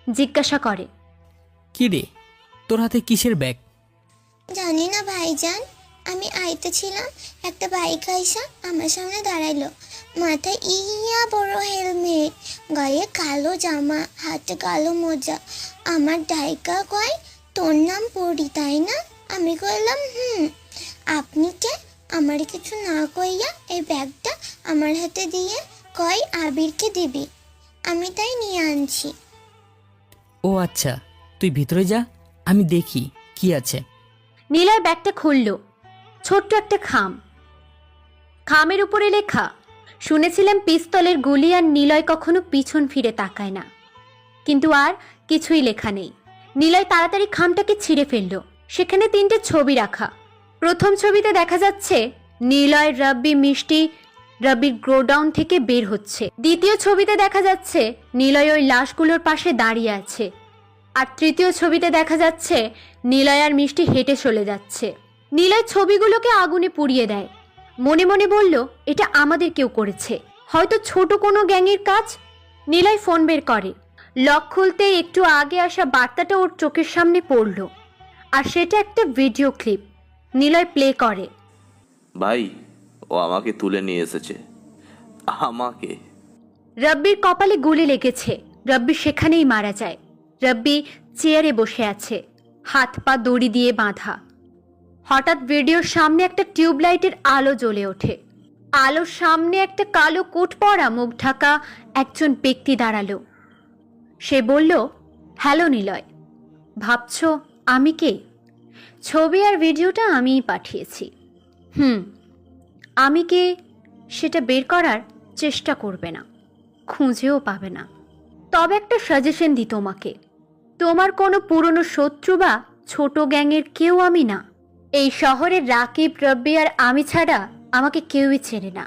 জিজ্ঞাসা করে, কি রে, তোর হাতে কিসের ব্যাগ? জানি না ভাইজান, আমি আইতেছিলাম, একটা বাইক আইসা আমার সামনে দাঁড়াইলো। মাথায় ইয়া বড় হেলমেট, গায়ে কালো জামা, হাতে কালো মোজা। আমার ডাইকা কয়, তোর নাম পড়ি তাই না? আমি কইলাম আপনি কে? আমার কিছু না কইয়া এই ব্যাগটা আমার হাতে দিয়ে কয় আবিরকে দিবি। আমি তাই নিয়ে আনছি। ও আচ্ছা, তুই ভিতরে যা, আমি দেখি কি আছে। নিলয় ব্যাগটা খুলল। ছোট্ট একটা খামের উপরে লেখা, শুনেছিলাম পিস্তলের গুলি, আর নিলয় কখনো পিছন ফিরে তাকায় না। কিন্তু আর কিছুই লেখা নেই। নিলয় তাড়াতাড়ি খামটাকে ছিঁড়ে ফেলল। সেখানে 3টে ছবি রাখা। প্রথম ছবিতে দেখা যাচ্ছে নিলয় রাব্বি মিষ্টি রাব্বির গোডাউন থেকে বের হচ্ছে। দ্বিতীয় ছবিতে দেখা যাচ্ছে নিলয় ওই লাশগুলোর পাশে দাঁড়িয়ে আছে। আর তৃতীয় ছবিতে দেখা যাচ্ছে নিলয় আর মিষ্টি হেঁটে চলে যাচ্ছে। নিলয় ছবিগুলোকে আগুনে পুড়িয়ে দেয়। মনে মনে বলল, এটা আমাদের কেউ করেছে, হয়তো ছোট কোনো গ্যাংয়ের কাজ। নিলয় ফোন বের করে। লক খুলতেই একটু আগে আসা বার্তাটা ওর চোখের সামনে পড়ল। আর সেটা একটা ভিডিও ক্লিপ। নিলয় প্লে করে। ভাই, ও আমাকে তুলে নিয়ে এসেছে, আমাকে। রাব্বির কপালে গুলি লেগেছে। রাব্বি সেখানেই মারা যায়। রাব্বি চেয়ারে বসে আছে, হাত পা দড়ি দিয়ে বাঁধা। হঠাৎ ভিডিওর সামনে একটা টিউবলাইটের আলো জ্বলে ওঠে। আলোর সামনে একটা কালো কোট পরা, মুখ ঢাকা একজন ব্যক্তি দাঁড়ালো। সে বলল, হ্যালো নিলয়, ভাবছো আমি কে? ছবি আর ভিডিওটা আমিই পাঠিয়েছি। আমি কে সেটা বের করার চেষ্টা করবে না, খুঁজেও পাবে না। তবে একটা সাজেশন দিই তোমাকে, তোমার কোনো পুরনো শত্রু বা ছোট গ্যাংয়ের কেউ আমি না। এই শহরের রাকিব, রাব্বি আর আমি ছাড়া আমাকে কেউই চেনে না।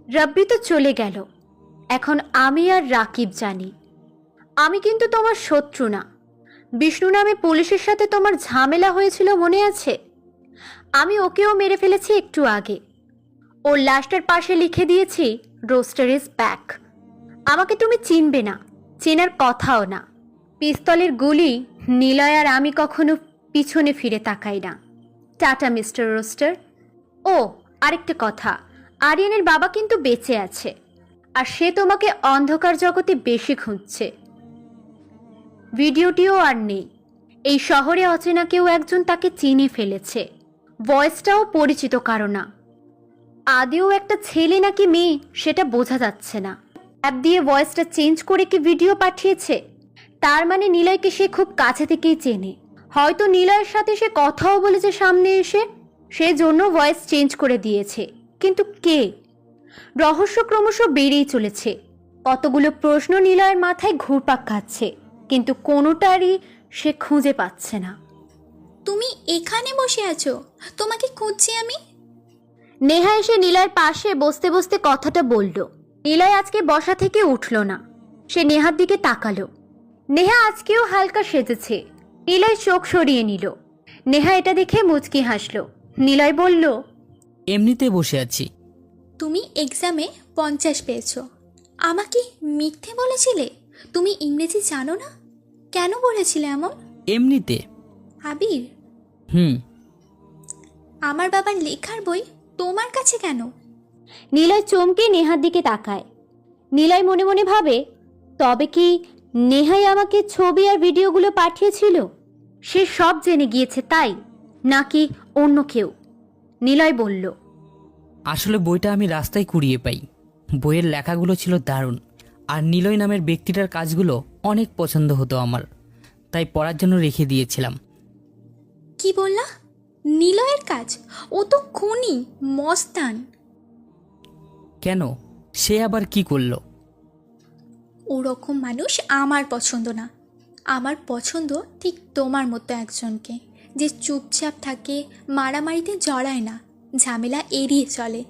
রাব্বি তো চলে গেল, এখন আমি আর রাকিব জানি। আমি কিন্তু তোমার শত্রু না। বিষ্ণু নামে পুলিশের সাথে তোমার ঝামেলা হয়েছিল মনে আছে? আমি ওকেও মেরে ফেলেছি একটু আগে। ওর লাশটার পাশে লিখে দিয়েছি, রোস্টার ইজ ব্যাক। আমাকে তুমি চিনবে না, চেনার কথাও না। পিস্তলের গুলি, নিলয় আর আমি কখনো পিছনে ফিরে তাকাই না। Tata mister roaster. ও আরেকটা কথা, আরিয়ানের বাবা কিন্তু বেঁচে আছে, আর সে তোমাকে অন্ধকার জগতে বেশি খুঁজছে। ভিডিওটিও আর নেই। এই শহরে অচেনা কেউ একজন তাকে চিনে ফেলেছে। ভয়েসটাও পরিচিত কারো না। আদেও একটা ছেলে নাকি মেয়ে সেটা বোঝা যাচ্ছে না। অ্যাপ দিয়ে ভয়েসটা চেঞ্জ করে কি ভিডিও পাঠিয়েছে? তার মানে নিলয়কে সে খুব কাছে থেকেই চেনে। হয়তো নিলয়ের সাথে সে কথাও বলেছে সামনে এসে, সেজন্য ভয়েস চেঞ্জ করে দিয়েছে। কিন্তু কে? রহস্য ক্রমশ বেড়েই চলেছে। কতগুলো প্রশ্ন নিলয়ের মাথায় ঘুরপাক খাচ্ছে, কিন্তু কোনোটারই সে খুঁজে পাচ্ছে না। তুমি এখানে বসে আছো, তোমাকে খুঁজছি আমি। নেহা এসে নিলয়ের পাশে বসতে বসতে কথাটা বলল। নিলয় আজকে বসা থেকে উঠল না। সে নেহার দিকে তাকালো। নেহা আজকেও হালকা সেজেছে। নিলয় চোখ সরিয়ে নিল। নেহা এটা দেখে মুচকি হাসল। নিলয় বলল, এমনিতে বসে আছি। তুমি এক্সামে 50 পেয়েছো, আমাকে মিথ্যে বলেছিলে। তুমি ইংরেজি জানো না, কেন বলেছিলে এমন? এমনিতে। আবির, আমার বাবার লেখার বই তোমার কাছে কেন? নিলয় চমকে নেহার দিকে তাকায়। নিলয় মনে মনে ভাবে, তবে কি নেহাই আমাকে ছবি আর ভিডিওগুলো পাঠিয়েছিল? সে সব জেনে গিয়েছে তাই, নাকি অন্য কেউ? নিলয় বলল, আসলে বইটা আমি রাস্তায় কুড়িয়ে পাই। বইয়ের লেখাগুলো ছিল দারুণ, আর নিলয় নামের ব্যক্তিটার কাজগুলো অনেক পছন্দ হতো আমার, তাই পড়ার জন্য রেখে দিয়েছিলাম। কি বললা? নিলয়ের কাজ? ও তো খুনি, মস্তান। কেন, সে আবার কি করলো? ওরকম মানুষ আমার পছন্দ না। আমার পছন্দ ঠিক তোমার মতো একজনকে, যে চুপচাপ থাকে, মারামারিতে জড়ায় না, ঝামেলা এড়িয়ে চলে।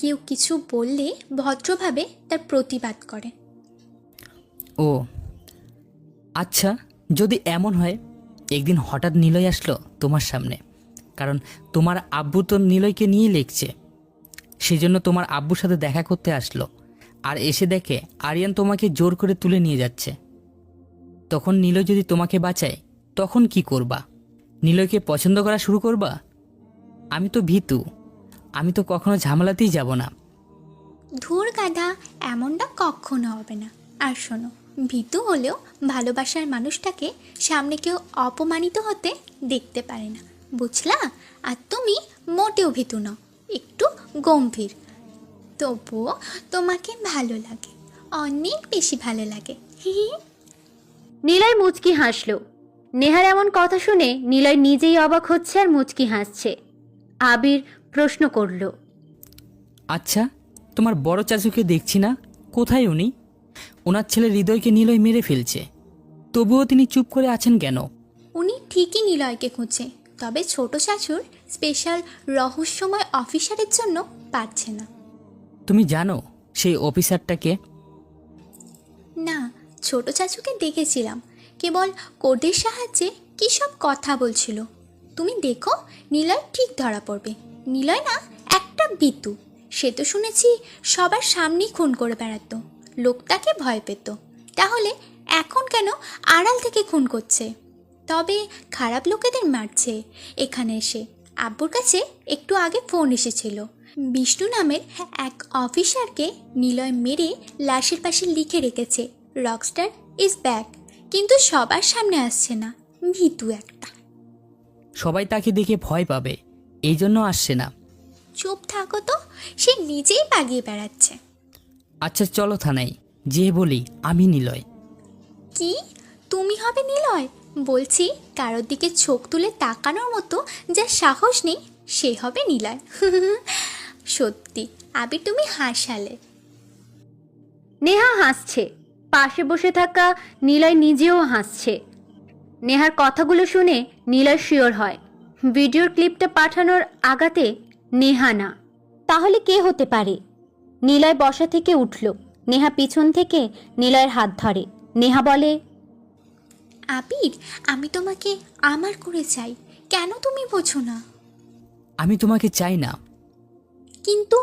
কেউ কিছু বললে ভদ্রভাবে তার প্রতিবাদ করে। ও আচ্ছা, যদি এমন হয়, একদিন হঠাৎ নিলয় আসলো তোমার সামনে, কারণ তোমার আব্বু তো নিলয়কে নিয়ে লিখছে, সেজন্য তোমার আব্বুর সাথে দেখা করতে আসলো, আর এসে দেখে আরিয়ান তোমাকে জোর করে তুলে নিয়ে যাচ্ছে। তখন নিলয় যদি তোমাকে বাঁচায় তখন কি করবা? নিলয়কে পছন্দ করা শুরু করবা? আমি তো ভীতু, আমি তো কখনো ঝামেলাতেই যাব না। ধুর গাধা, এমনটা কখনো হবে না। আর শোনো, ভীতু হলেও ভালোবাসার মানুষটাকে সামনে কেউ অপমানিত হতে দেখতে পারে না, বুঝলা? আর তুমি মোটেও ভীতু নও, একটু গম্ভীর। তবুও তোমাকে ভালো লাগে, অনেক বেশি ভালো লাগে। হি হি। নিলয় মুচকি হাসল। নেহার এমন কথা শুনে নিলয় নিজেই অবাক হচ্ছে আর মুচকি হাসছে। আবির প্রশ্ন করল, আচ্ছা, তোমার বড় চাচুকে দেখছি না, কোথায় উনি? ওনার ছেলে হৃদয়কে নিলয় মেরে ফেলছে, তবুও তিনি চুপ করে আছেন কেন? উনি ঠিকই নিলয়কে খুঁজছে, তবে ছোট চাচুর স্পেশাল রহস্যময় অফিসারের জন্য পারছে না। তুমি জানো সেই অফিসারটাকে? না, ছোট চাচুকে দেখেছিলাম, কেবল কোডের সাহায্যে কী সব কথা বলছিল। তুমি দেখো, নিলয় ঠিক ধরা পড়বে। নিলয় না একটা বিতু, সে তো শুনেছি সবার সামনেই খুন করে বেড়াতো, লোকটাকে ভয় পেত। তাহলে এখন কেন আড়াল থেকে খুন করছে? তবে খারাপ লোকেদের মারছে। এখানে এসে আব্বুর কাছে একটু আগে ফোন এসেছিল, বিষ্ণু নামের এক অফিসারকে নিলয় মেরে লাশের পাশে লিখে রেখেছে, রকস্টার ইজ ব্যাক। কিন্তু সবার সামনে আসছে না, ভীতু একটা। সবাই তাকে দেখে ভয় পাবে, এই জন্য আসছে না। চুপ থাকো তো, সে নিজেই পাগিয়ে বেড়াচ্ছে। আচ্ছা চলো থানায়, যে বলি আমি নিলয়। কি তুমি হবে নিলয়? বলছি, কারোর দিকে চোখ তুলে তাকানোর মতো যার সাহস নেই সে হবে নিলয়। সত্যি আবি, তুমি হাসালে। নেহা হাসছে, পাশে বসে থাকা নিলয় নিজেও হাসছে। নেহার কথাগুলো শুনে নিলয় শিওর হয় ভিডিওর ক্লিপটা পাঠানোর আগাতে নেহা না। তাহলে কে হতে পারে? নিলয় বসা থেকে উঠল। নেহা পিছন থেকে নিলয়ের হাত ধরে। নেহা বলে, আবির, আমি তোমাকে আমার করে চাই, কেন তুমি বোঝো না? আমি তোমাকে চাই না। কিন্তু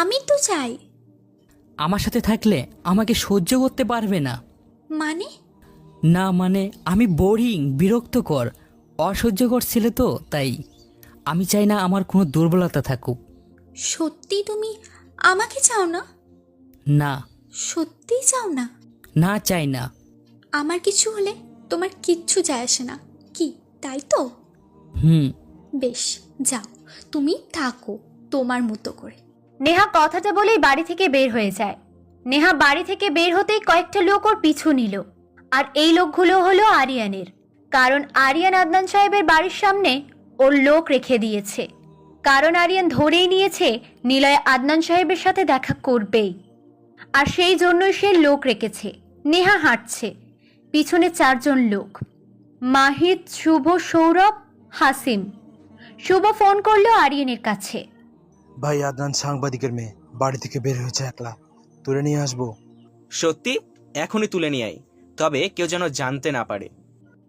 আমি তো চাই। আমার সাথে থাকলে আমাকে সহ্য করতে পারবে না। মানে? না মানে, আমি বোরিং, বিরক্তকর, অসহ্যকর ছেলে তো, তাই আমি চাই না আমার কোনো দুর্বলতা থাকুক। সত্যি তুমি আমাকে চাও না? না। সত্যি চাও না? না, চাই না। আমার কিছু হলে তোমার কিচ্ছু যায় আসে না, কি তাই তো? হুম। বেশ, যাও, তুমি থাকো তোমার মতো করে। নেহা কথাটা বলেই বাড়ি থেকে বের হয়ে যায়। নেহা বাড়ি থেকে বের হতেই কয়েকটা লোক ওর পিছু নিল। আর এই লোকগুলো হলো আরিয়ানের, কারণ আরিয়ান আদনান সাহেবের বাড়ির সামনে ওর লোক রেখে দিয়েছে। কারণ আরিয়ান ধরেই নিয়েছে নিলয় আদনান সাহেবের সাথে দেখা করবেই, আর সেই জন্যই সে লোক রেখেছে। নেহা হাঁটছে, পিছনে 4 জন লোক, মাহিদ, শুভ, সৌরভ, হাসিম। শুভ ফোন করলো আরিয়ানের কাছে। ভাই, আদনান সাংবাদিকের মেয়ে বাড়ি থেকে বের হয়েছে, একলা তুলে নিয়ে আসবো। সত্যি? এখনই তুলে নিয়ে আই, তবে কেউ যেন জানতে না পারে।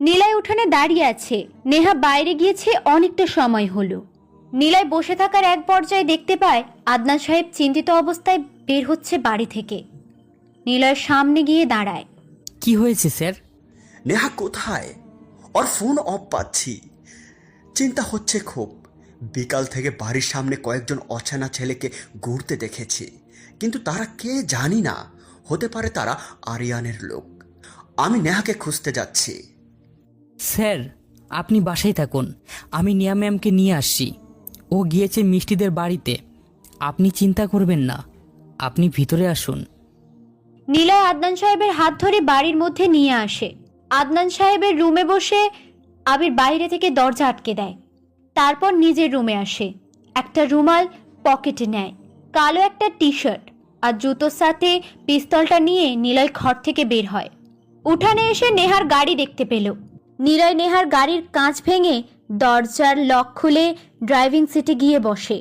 নিলয় উঠানে দাঁড়িয়ে আছে। নেহা বাইরে গিয়েছে অনেকটা সময় হলো। নিলয় বসে থাকার এক পর্যায়ে দেখতে পায় আদনান সাহেব চিন্তিত অবস্থায় বের হচ্ছে বাড়ি থেকে। নিলয়ের সামনে গিয়ে দাঁড়ায়। কি হয়েছে স্যার? নেহা কোথায়? ওর ফোন অফ পাচ্ছি, চিন্তা হচ্ছে খুব। বিকাল থেকে বাড়ির সামনে কয়েকজন অচেনা ছেলেকে ঘুরতে দেখেছি, কিন্তু তারা কে জানি না। হতে পারে তারা আরিয়ানের লোক। আমি নেহাকে খুঁজতে যাচ্ছি। স্যার, আপনি বাসায় থাকুন, আমি নিয়া ম্যামকে নিয়ে আসছি। ও গিয়েছে মিষ্টিদের বাড়িতে, আপনি চিন্তা করবেন না, আপনি ভিতরে আসুন। নিলয় আদনান সাহেবের হাত ধরে বাড়ির মধ্যে নিয়ে আসে। আদনান সাহেবের রুমে বসে আবির বাইরে থেকে দরজা আটকে দেয়। তারপর নিজের রুমে আসে, একটা রুমাল পকেটে নেয়, কালো একটা টি শার্ট আর জুতোর সাথে পিস্তলটা নিয়ে নিলয় ঘর থেকে বের হয়। উঠানে এসে নেহার গাড়ি দেখতে পেল। নিলয় নেহার গাড়ির কাঁচ ভেঙে দরজার লক খুলে ড্রাইভিং সিটে গিয়ে বসে।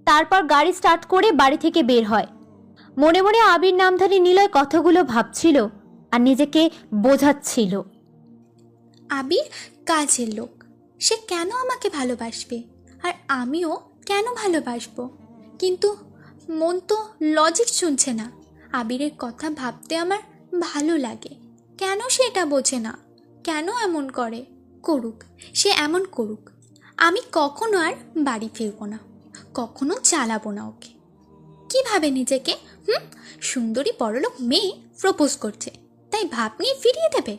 তারপর গাড়ি স্টার্ট করে বাড়ি থেকে বের হয়। মনে মনে আবির নামধারী নিলয় কথাগুলো ভাবছিল আর নিজেকে বোঝাচ্ছিল। আবির কাজের লোক, সে কেন আমাকে ভালোবাসবে আর আমিও কেন ভালোবাসবো? কিন্তু মন তো লজিক শুনছে না। আবিরের কথা ভাবতে আমার ভালো লাগে, কেন সেটা বোঝে না? কেন এমন করে? করুক, সে এমন করুক। আমি কখনো আর বাড়ি ফিরবো না, কখনো চালাবো না ওকে। কি ভাবে নিজেকে? সুন্দরী বড়লোক মেয়ে প্রপোজ করছে, তাই ভাব নিয়ে ফিরিয়ে দেবে?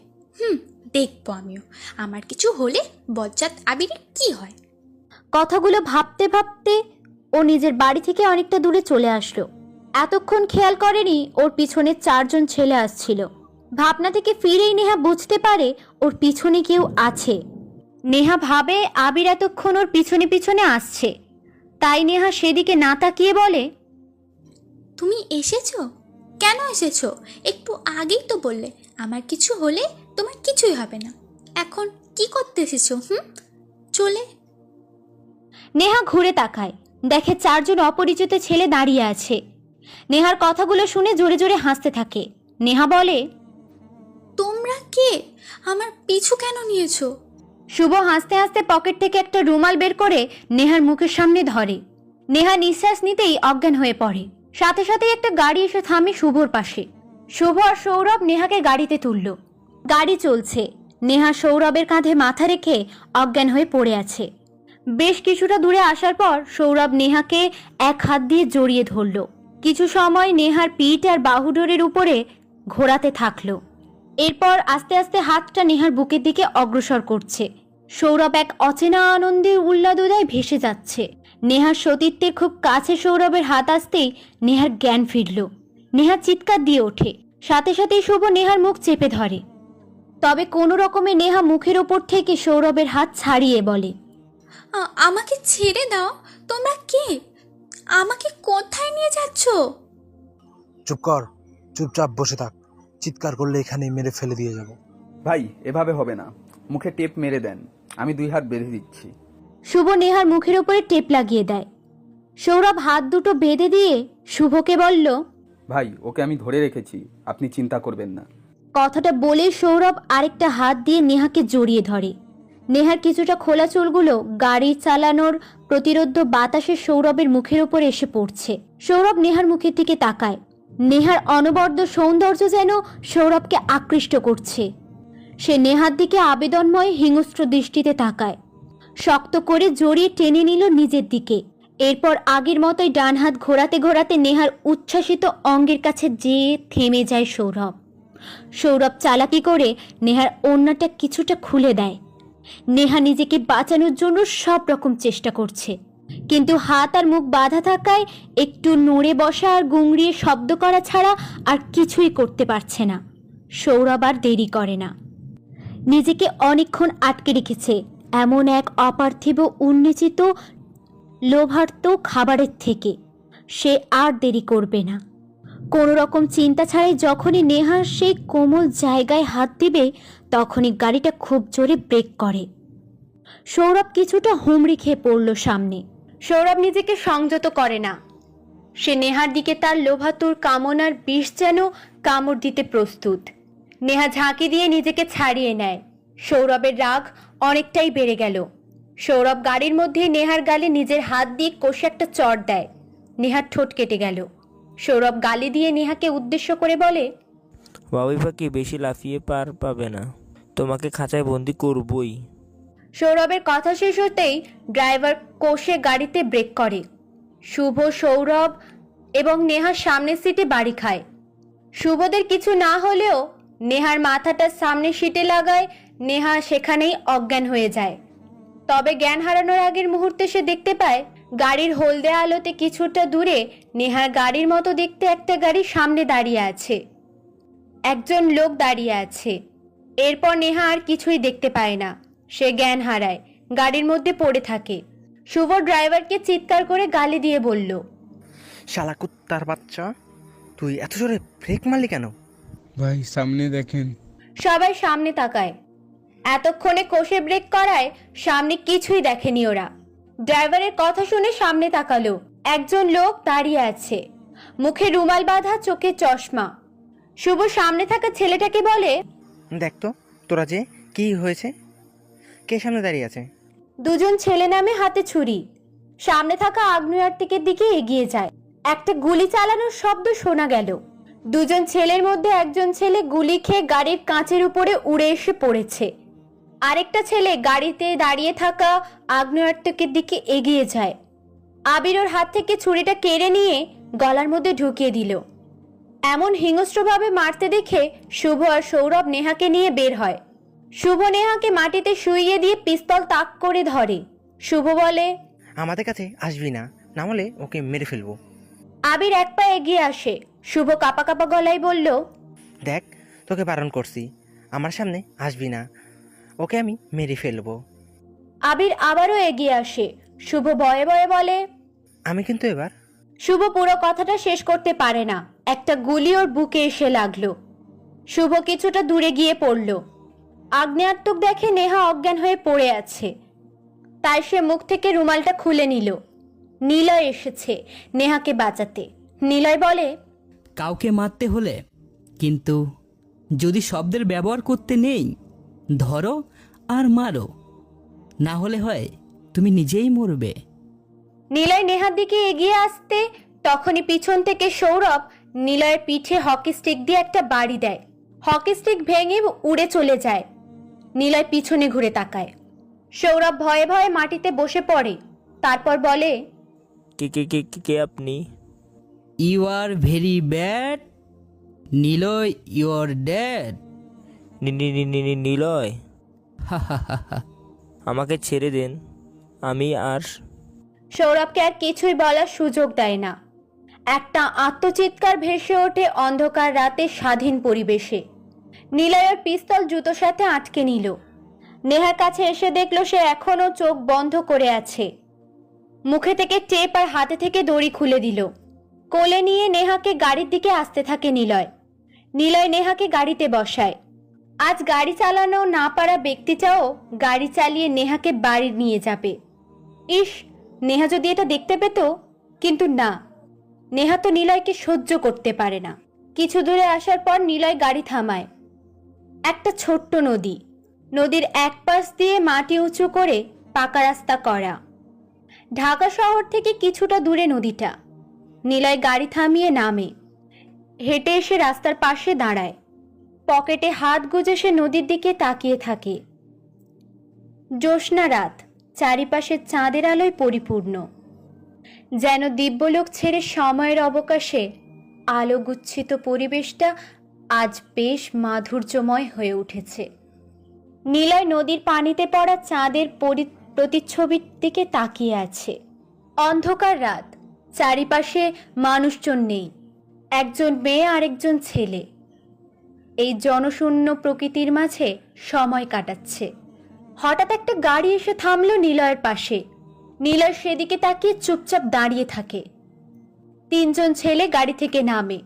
দেখবো আমিও, আমার কিছু হলে বজ্জাত আবিরের কি হয়। কথাগুলো ভাবতে ভাবতে ও নিজের বাড়ি থেকে অনেকটা দূরে চলে আসলো। এতক্ষণ খেয়াল করেনি ওর পিছনে 4 জন ছেলে আসছিল। ভাবনা থেকে ফিরেই নেহা বুঝতে পারে ওর পিছনে কেউ আছে। নেহা ভাবে আবির এতক্ষণ ওর পিছনে পিছনে আসছে, তাই নেহা সেদিকে না তাকিয়ে বলে, তুমি এসেছো? কেন এসেছো? একটু আগেই তো বললে আমার কিছু হলে তোমার কিছুই হবে না। এখন কি করতে এসেছো? চলে। নেহা ঘুরে তাকায়, দেখে 4 জন অপরিচিত ছেলে দাঁড়িয়ে আছে। নেহার কথাগুলো শুনে জোরে জোরে হাসতে থাকে। নেহা বলে, তোমরা কে? আমার পিছু কেন নিয়েছো? শুভ হাসতে হাসতে পকেট থেকে একটা রুমাল বের করে নেহার মুখের সামনে ধরে। নেহা নিঃশ্বাস নিতেই অজ্ঞান হয়ে পড়ে। সাথে সাথে একটা গাড়ি এসে থামে শুভর পাশে। শুভ আর সৌরভ নেহাকে গাড়িতে তুলল। গাড়ি চলছে। নেহা সৌরভের কাঁধে মাথা রেখে অজ্ঞান হয়ে পড়ে আছে। বেশ কিছুটা দূরে আসার পর সৌরভ নেহাকে এক হাত দিয়ে জড়িয়ে ধরল। কিছু সময় নেহার পিঠ আর বাহুডোরের উপরে ঘোরাতে থাকলো। এরপর আস্তে আস্তে হাতটা নেহার বুকের দিকে অগ্রসর করছে। সৌরভ এক অচেনা আনন্দে উল্লাদুদায় ভেসে যাচ্ছে। নেহার সতীত্বের খুব কাছে সৌরভের হাত আসতেই নেহার জ্ঞান ফিরল। নেহা চিৎকার দিয়ে ওঠে। সাথে সাথেই শুভ নেহার মুখ চেপে ধরে। তবে কোনো রকমে নেহা মুখের ওপর থেকে সৌরভের হাত ছাড়িয়ে বলে, আমাকে ছেড়ে দাও। তোমরা কে? আমাকে কোথায় নিয়ে যাচ্ছ? চুপ কর, চুপচাপ বসে থাক। চিৎকার করলে এখানেই মেরে ফেলে দিয়ে যাব। ভাই এভাবে হবে না, মুখে টেপ মেরে দেন, আমি 2 হাত বেঁধে দিচ্ছি। শুভ নেহার মুখের ওপরে টেপ লাগিয়ে দেয়। সৌরভ হাত দুটো বেঁধে দিয়ে শুভকে বলল, ভাই ওকে আমি ধরে রেখেছি, আপনি চিন্তা করবেন না। কথাটা বলে সৌরভ আরেকটা হাত দিয়ে নেহাকে জড়িয়ে ধরে। নেহার কিছুটা খোলা চুলগুলো গাড়ি চালানোর প্রতিরোধ বাতাসে সৌরভের মুখের ওপরে এসে পড়ছে। সৌরভ নেহার মুখের দিকে তাকায়। নেহার অনবদ্য সৌন্দর্য যেন সৌরভকে আকৃষ্ট করছে। সে নেহার দিকে আবেদনময় হিংস্র দৃষ্টিতে তাকায়। শক্ত করে জড়িয়ে টেনে নিল নিজের দিকে। এরপর আগের মতোই ডান হাত ঘোরাতে ঘোরাতে নেহার উচ্ছ্বাসিত অঙ্গের কাছে যেয়ে থেমে যায় সৌরভ। সৌরভ চালাকি করে নেহার ওড়নাটা কিছুটা খুলে দেয়। নেহা নিজেকে বাঁচানোর জন্য সব রকম চেষ্টা করছে, কিন্তু হাত আর মুখ বাঁধা থাকায় একটু নড়ে বসা আর গুংড়িয়ে শব্দ করা ছাড়া আর কিছুই করতে পারছে না। সৌরভ আর দেরি করে না। নিজেকে অনেকক্ষণ আটকে রেখেছে এমন এক অপার্থিব উন্মোচিত লোভার্ত খাবারের থেকে। সে আর দেরি করবে না। কোনো রকম চিন্তা ছাড়াই যখনই নেহা সেই কোমল জায়গায় হাত দিবে তখনই গাড়িটা খুব জোরে ব্রেক করে। সৌরভ কিছুটা হুমড়ি খেয়ে পড়ল সামনে। সৌরভ নিজেকে সংযত করে না। সে নেহার দিকে তার লোভাতুর কামনার বিষ যেন কামড় দিতে প্রস্তুত। নেহা ঝাঁকি দিয়ে নিজেকে ছাড়িয়ে নেয়। সৌরভের রাগ অনেকটাই বেড়ে গেল। সৌরভ গাড়ির মধ্যে নেহার গালে নিজের হাত দিয়ে কষে একটা চড় দেয়। নেহার ঠোঁট কেটে গেল। সৌরভ গালি দিয়ে নেহাকে উদ্দেশ্য করে বলে, বাবুই পাখি বেশি লাফিয়ে পার পাবে না, তোমাকে খাঁচায় বন্দি করবই। সৌরভের কথা শেষ হতেই ড্রাইভার কষে গাড়িতে ব্রেক করে। শুভ, সৌরভ এবং নেহার সামনের সিটে বাড়ি খায়। শুভদের কিছু না হলেও নেহার মাথাটা সামনের সিটে লাগায়। নেহা সেখানেই অজ্ঞান হয়ে যায়। তবে জ্ঞান হারানোর আগের মুহূর্তে সে দেখতে পায় গাড়ির হলদে আলোতে কিছুটা দূরে নেহার গাড়ির মতো দেখতে একটা গাড়ি সামনে দাঁড়িয়ে আছে। একজন লোক দাঁড়িয়ে আছে। এরপর নেহা আর কিছুই দেখতে পায় না। সে জ্ঞান হারায়, গাড়ির মধ্যে পড়ে থাকে। শুভ ড্রাইভারকে চিৎকার করে গালি দিয়ে বলল, শালা কুত্তার বাচ্চা, তুই এত জোরে ব্রেক মারলি কেন? ভাই সামনে দেখেন। সবাই সামনে তাকায়। এতক্ষণে কষে ব্রেক করায় সামনে কিছুই দেখেনি ওরা। ড্রাইভারের কথা শুনে সামনে তাকালো। একজন লোক দাঁড়িয়ে আছে, মুখে রুমাল বাঁধা, চোখে চশমা। শুভ সামনে থাকা ছেলেটাকে বলে, দেখ তো তোরা যে কি হয়েছে, কে সামনে দাঁড়িয়ে আছে? 2 জন ছেলে নামে, হাতে ছুরি। সামনে থাকা আগ্নেয়ার্তিকের দিকে এগিয়ে যায়। একটা গুলি চালানোর শব্দ শোনা গেল। দুজন ছেলের মধ্যে একজন ছেলে গুলি খেয়ে গাড়ির কাঁচের উপরে উড়ে এসে পড়েছে। আরেকটা ছেলে গাড়িতে দাঁড়িয়ে থাকা আগ্নেয়াস্ত্রের দিকে এগিয়ে যায়। আবির ওর হাত থেকে ছুরিটা কেড়ে নিয়ে গলার মধ্যে ঢুকিয়ে দিল। এমন হিংস্রভাবে মারতে দেখে শুভ আর সৌরভ নেহাকে নিয়ে বের হয়। শুভ নেহাকে মাটিতে শুইয়ে দিয়ে পিস্তল তাক করে ধরে। শুভ বলে, আমাদের কাছে আসবি না, না হলে ওকে মেরে ফেলবো। আবির এক পা এগিয়ে আসে। শুভ কাপা কাপা গলায় বলল, দেখ, তোকে বারণ করছি, আমার সামনে আসবি না, ওকে আমি মেরে ফেলবো। আবির আবারও এগিয়ে আসে। শুভ ভয়ে ভয়ে বলে, আমি কিন্তু এবার। শুভ পুরো কথাটা শেষ করতে পারে না, একটা গুলি ওর বুকে এসে লাগলো। শুভ কিছুটা দূরে গিয়ে পড়ল। আগ্নেয়াত্মক দেখে নেহা অজ্ঞান হয়ে পড়ে আছে, তাই সে মুখ থেকে রুমালটা খুলে নিল। নিলয় এসেছে নেহাকে বাঁচাতে। নিলয় বলে, কাউকে মারতে হলে কিন্তু যদি শব্দের ব্যবহার করতে নেই, ধরো আর মারো, না হলে হয় তুমি নিজেই মরবে। নিলয় নেহার দিকে এগিয়ে আসতে তখনই পিছন থেকে সৌরভ নিলয়ের পিঠে হকি স্টিক দিয়ে একটা বাড়ি দেয়। হকি স্টিক ভেঙে উড়ে চলে যায়। নিলয় পিছনে ঘুরে তাকায়। সৌরভ ভয়ে ভয়ে মাটিতে বসে পড়ে। তারপর বলে, কে কে কে কে- কে আপনি? You are very bad Niloy, you are dad. Niloy, হা হা হা হা। আমাকে ছেড়ে দেন, আমি আর সৌরভকে আর কিছুই বলার সুযোগ দেয় না। একটা আত্মচিৎকার ভেসে ওঠে অন্ধকার রাতে স্বাধীন পরিবেশে। নিলয়ের পিস্তল জুতোর সাথে আটকে নিল। নেহার কাছে এসে দেখলো সে এখনো চোখ বন্ধ করে আছে। মুখে থেকে টেপ আর হাতে থেকে দড়ি খুলে দিল। কোলে নিয়ে নেহাকে গাড়ির দিকে আসতে থাকে নিলয়। নিলয় নেহাকে গাড়িতে বসায়। আজ গাড়ি চালানো না পারা ব্যক্তিটাও গাড়ি চালিয়ে নেহাকে বাড়ি নিয়ে যাবে। ইস, নেহা যদি এটা দেখতে পেত, কিন্তু না, নেহা তো নিলয়কে সহ্য করতে পারে না। কিছু দূরে আসার পর নিলয় গাড়ি থামায়। একটা ছোট্ট নদী, নদীর এক পাশ দিয়ে মাটি উঁচু করে পাকা রাস্তা করা। ঢাকা শহর থেকে কিছুটা দূরে নদীটা। নিলয় গাড়ি থামিয়ে নামে, হেঁটে এসে রাস্তার পাশে দাঁড়ায়। পকেটে হাত গুজে সে নদীর দিকে তাকিয়ে থাকে। জ্যোৎস্না রাত, চারিপাশে চাঁদের আলোয় পরিপূর্ণ, যেন দিব্যলোক ছেড়ে সময়ের অবকাশে আলো গুচ্ছিত পরিবেশটা আজ বেশ মাধুর্যময় হয়ে উঠেছে। নিলয় নদীর পানিতে পড়া চাঁদের প্রতিচ্ছবির দিকে তাকিয়ে আছে। অন্ধকার রাত, চারিপাশে মানুষজন নেই, একজন মেয়ে আর একজন ছেলে এই জনশূন্য প্রকৃতির মাঝে সময় কাটাচ্ছে। হঠাৎ একটা গাড়ি এসে থামলো নিলয়ের পাশে। নিলয় সেদিকে তাকিয়ে চুপচাপ দাঁড়িয়ে থাকে। তিনজন ছেলে গাড়ি থেকে নামে,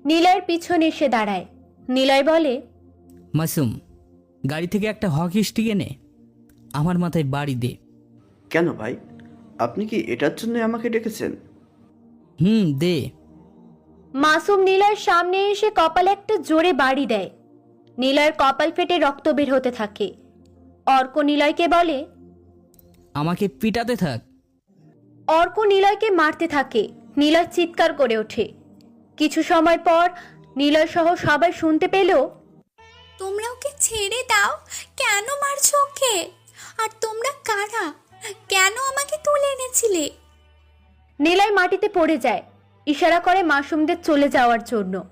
নিলয়ের পিছনে এসে দাঁড়ায়। নিলয় বলে, মাসুম, গাড়ি থেকে একটা হকি স্টিক এনে আমার মাথায় বাড়ি দে। কেন ভাই, আপনি কি এটার জন্য আমাকে ডেকেছেন? দে। মাসুম নিলয়ের সামনে এসে কপালে একটা জোরে বাড়ি দেয়। নিলয়ের কপাল ফেটে রক্ত বের হতে থাকে। অর্ক নিলয়কে বলে, আমাকে পিটাতে থাক। অর্ক নিলয়কে মারতে থাকে। নিলয় চিৎকার করে ওঠে। কিছু সময় পর নিলয় সহ সবাই শুনতে পেল, তোমরা ওকে ছেড়ে দাও, কেন মারছো ওকে? আর তোমরা কারা? কেন আমাকে তুলে এনেছিলে? নিলয় মাটিতে পড়ে যায়, ইশারা করে মাসুমদের চলে যাওয়ার জন্য।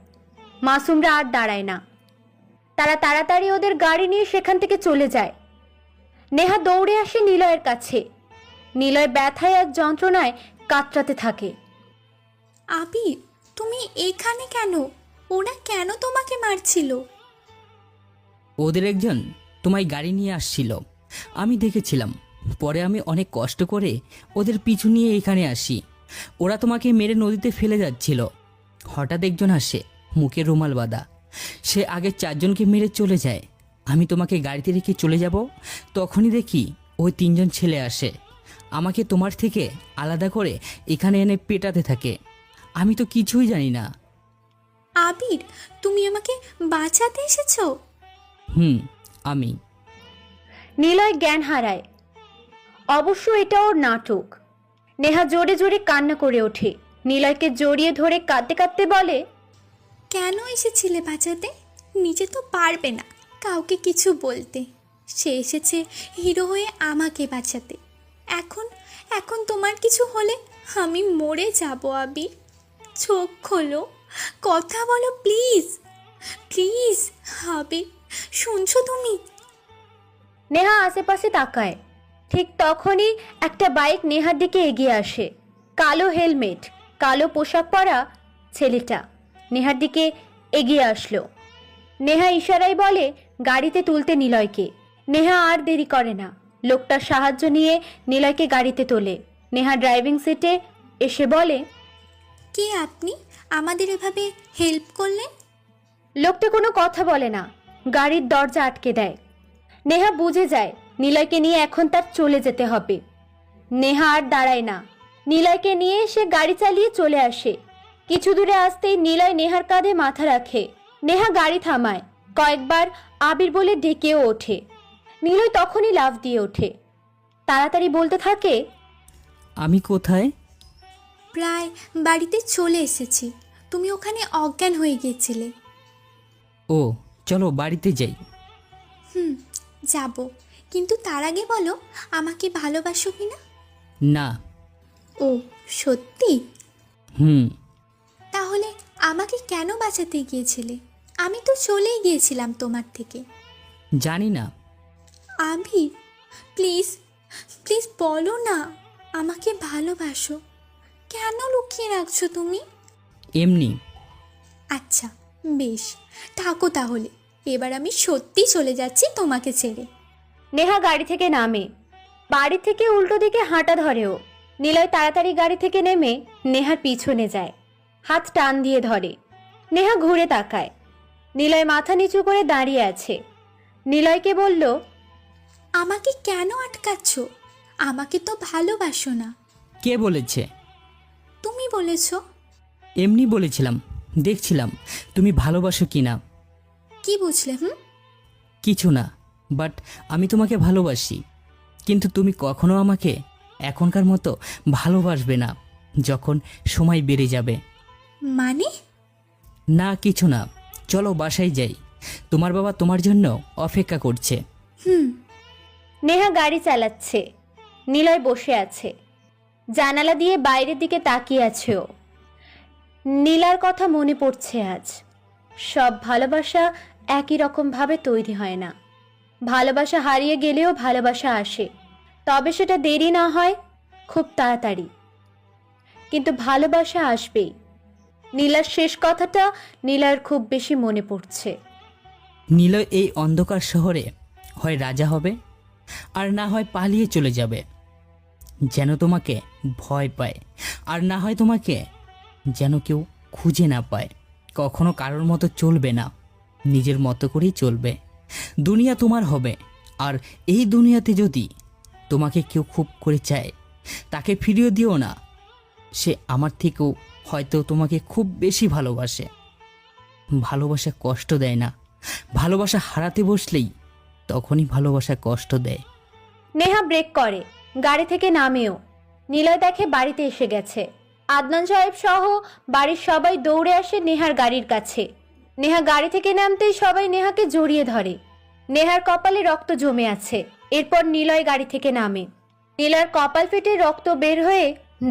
মাসুমরা আর দাঁড়ায় না, তারা তাড়াতাড়ি ওদের গাড়ি নিয়ে সেখান থেকে চলে যায়। নেহা দৌড়ে আসে নিলয়ের কাছে। নিলয় ব্যথায় আর যন্ত্রণায় কাতরাতে থাকে। আবির, তুমি এখানে কেন? ওরা কেন তোমাকে মারছিল? ওদের একজন তোমায় গাড়ি নিয়ে আসছিল, আমি দেখেছিলাম। পরে আমি অনেক কষ্ট করে ওদের পিছু নিয়ে এখানে আসি। ওরা তোমাকে মেরে নদীতে ফেলে যাচ্ছিল। হঠাৎ একজন আসে, মুখে রুমাল বাঁধা। সে আগে 4 জনকে মেরে চলে যায়। আমি তোমাকে গাড়িতে রেখে চলে যাব, তখনই দেখি ওই 3 জন ছেলে আসে, আমাকে তোমার থেকে আলাদা করে এখানে এনে পেটাতে থাকে। আমি তো কিছুই জানি না। আবির, তুমি আমাকে বাঁচাতে এসেছো? আমি। নিলয় জ্ঞান হারায়। অবশ্য এটা ওর নাটক। নেহা জোরে জোরে কান্না করে ওঠে। নিলয়কে জড়িয়ে ধরে কাঁদতে কাঁদতে বলে, কেন এসেছিলে বাঁচাতে? নিজে তো পারবে না কাউকে কিছু বলতে। সে এসেছে হিরো হয়ে আমাকে বাঁচাতে। এখন এখন তোমার কিছু হলে আমি মরে যাব। আবির, চোখ খোলো, কথা বলো প্লিজ, প্লিজ। আবির, শুনছো তুমি? নেহা আশেপাশে তাকায়। ঠিক তখনই একটা বাইক নেহার দিকে এগিয়ে আসে। কালো হেলমেট, কালো পোশাক পরা ছেলেটা নেহার দিকে এগিয়ে আসলো। নেহা ইশারায় বলে গাড়িতে তুলতে নিলয়কে। নেহা আর দেরি করে না, লোকটার সাহায্য নিয়ে নিলয়কে গাড়িতে তোলে। নেহা ড্রাইভিং সিটে এসে বলে, কে আপনি? আমাদের এভাবে হেল্প করলেন? লোকটা কোনো কথা বলে না, গাড়ির দরজা আটকে দেয়। নেহা বুঝে যায় নিলয়কে নিয়ে এখন তার চলে যেতে হবে। নেহা আর দাঁড়ায় না, নিলয়কে নিয়ে সে গাড়ি চালিয়ে চলে আসে। কিছু দূরে আসতেই নিলয় নেহার কাঁধে মাথা রাখে। নেহা গাড়ি থামায়, কয়েকবার আবির বলে ডেকেও ওঠে। নিলয় তখনই লাফ দিয়ে ওঠে, তাড়াতাড়ি বলতে থাকে, আমি কোথায়? প্রায় বাড়িতে চলে এসেছি। তুমি ওখানে অজ্ঞান হয়ে গিয়েছিলে। ও চলো বাড়িতে যাই। যাব, কিন্তু তার আগে বলো আমাকে ভালোবাসো কিনা? না। ও সত্যি? হুম। তাহলে আমাকে কেন বাঁচাতে গিয়েছিলে? আমি তো চলেই গিয়েছিলাম তোমার থেকে। জানি না। আবির, প্লিজ প্লিজ বলো না আমাকে ভালোবাসো। কেন লুকিয়ে রাখছো তুমি? এমনি। আচ্ছা বেশ, থাকো তাহলে। এবার আমি সত্যি চলে যাচ্ছি তোমাকে ছেড়ে। নেহা গাড়ি থেকে নামে। বাড়ি থেকে উল্টো দিকে হাঁটা ধরেও। নিলয় তাড়াতাড়ি গাড়ি থেকে নেমে নেহার পিছনে যায়, হাত টান দিয়ে ধরে। নেহা ঘুরে তাকায়, নিলয় মাথা নিচু করে দাঁড়িয়ে আছে। নিলয়কে বলল, আমাকে কেন আটকাচ্ছ? আমাকে তো ভালোবাসো না। কে বলেছে? তুমি বলেছো। এমনি বলেছিলাম, দেখছিলাম তুমি ভালোবাসো কিনা। কি বুঝলে? কিছু না, বাট আমি তোমাকে ভালোবাসি। কিন্তু তুমি কখনো আমাকে এখনকার মতো ভালোবাসবে না, যখন সময় বেড়ে যাবে। মানে? না কিছু না, চলো বাসায় যাই, তোমার বাবা তোমার জন্য অপেক্ষা করছে। নেহা গাড়ি চালাচ্ছে, নিলয় বসে আছে। জানালা দিয়ে বাইরের দিকে তাকিয়ে আছে ও। নীলার কথা মনে পড়ছে আজ। সব ভালোবাসা একই রকমভাবে তৈরি হয় না। ভালোবাসা হারিয়ে গেলেও ভালোবাসা আসে, তবে সেটা দেরি না হয়, খুব তাড়াতাড়ি, কিন্তু ভালোবাসা আসবেই। নীলার শেষ কথাটা নীলার খুব বেশি মনে পড়ছে। নিলয় এই অন্ধকার শহরে হয় রাজা হবে, আর না হয় পালিয়ে চলে যাবে। যেন তোমাকে ভয় পায়, আর না হয় তোমাকে যেন কেউ খুঁজে না পায়। কখনো কারোর মতো চলবে না, নিজের মতো করেই চলবে। দুনিয়া তোমার হবে, আর এই দুনিয়াতে যদি তোমাকে কেউ খুব করে চায়, তাকে ফিরিয়ে দিও না। সে আমার থেকেও হয়তো তোমাকে খুব বেশি ভালোবাসে। ভালোবাসা কষ্ট দেয় না, ভালোবাসা হারাতে বসলেই তখনই ভালোবাসা কষ্ট দেয়। নেহা ব্রেক করে, গাড়ি থেকে নামেও। নিলয় দেখে বাড়িতে এসে গেছে। আদনান সাহেব সহ বাড়ির সবাই দৌড়ে আসে নেহার গাড়ির কাছে। নেহা গাড়ি থেকে নামতেই সবাই নেহাকে জড়িয়ে ধরে। নেহার কপালে রক্ত জমে আছে। এরপর নিলয় গাড়ি থেকে নামে। নীলার কপাল ফেটে রক্ত বের হয়ে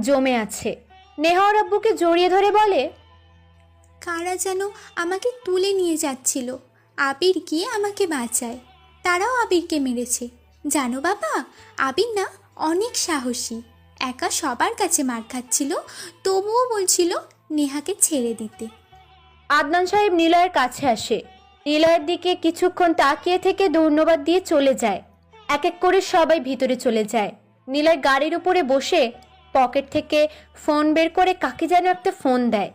জমে আছে। নেহা ওর আব্বুকে জড়িয়ে ধরে বলে, কারা যেন আমাকে তুলে নিয়ে যাচ্ছিল। আবির গিয়ে আমাকে বাঁচায়। তারাও আবিরকে মেরেছে। জানো বাবা, আবির না অনেক সাহসী। একা সবার কাছে মার খাচ্ছিল, তবুও বলছিল নেহাকে ছেড়ে দিতে। আদনান সাহেব নিলয়ের কাছে আসে। নিলয়ের দিকে কিছুক্ষণ তাকিয়ে থেকে ধন্যবাদ দিয়ে চলে যায়। এক এক করে সবাই ভিতরে চলে যায়। নিলয় গাড়ির উপরে বসে পকেট থেকে ফোন বের করে কাকে যেন একটা ফোন দেয়।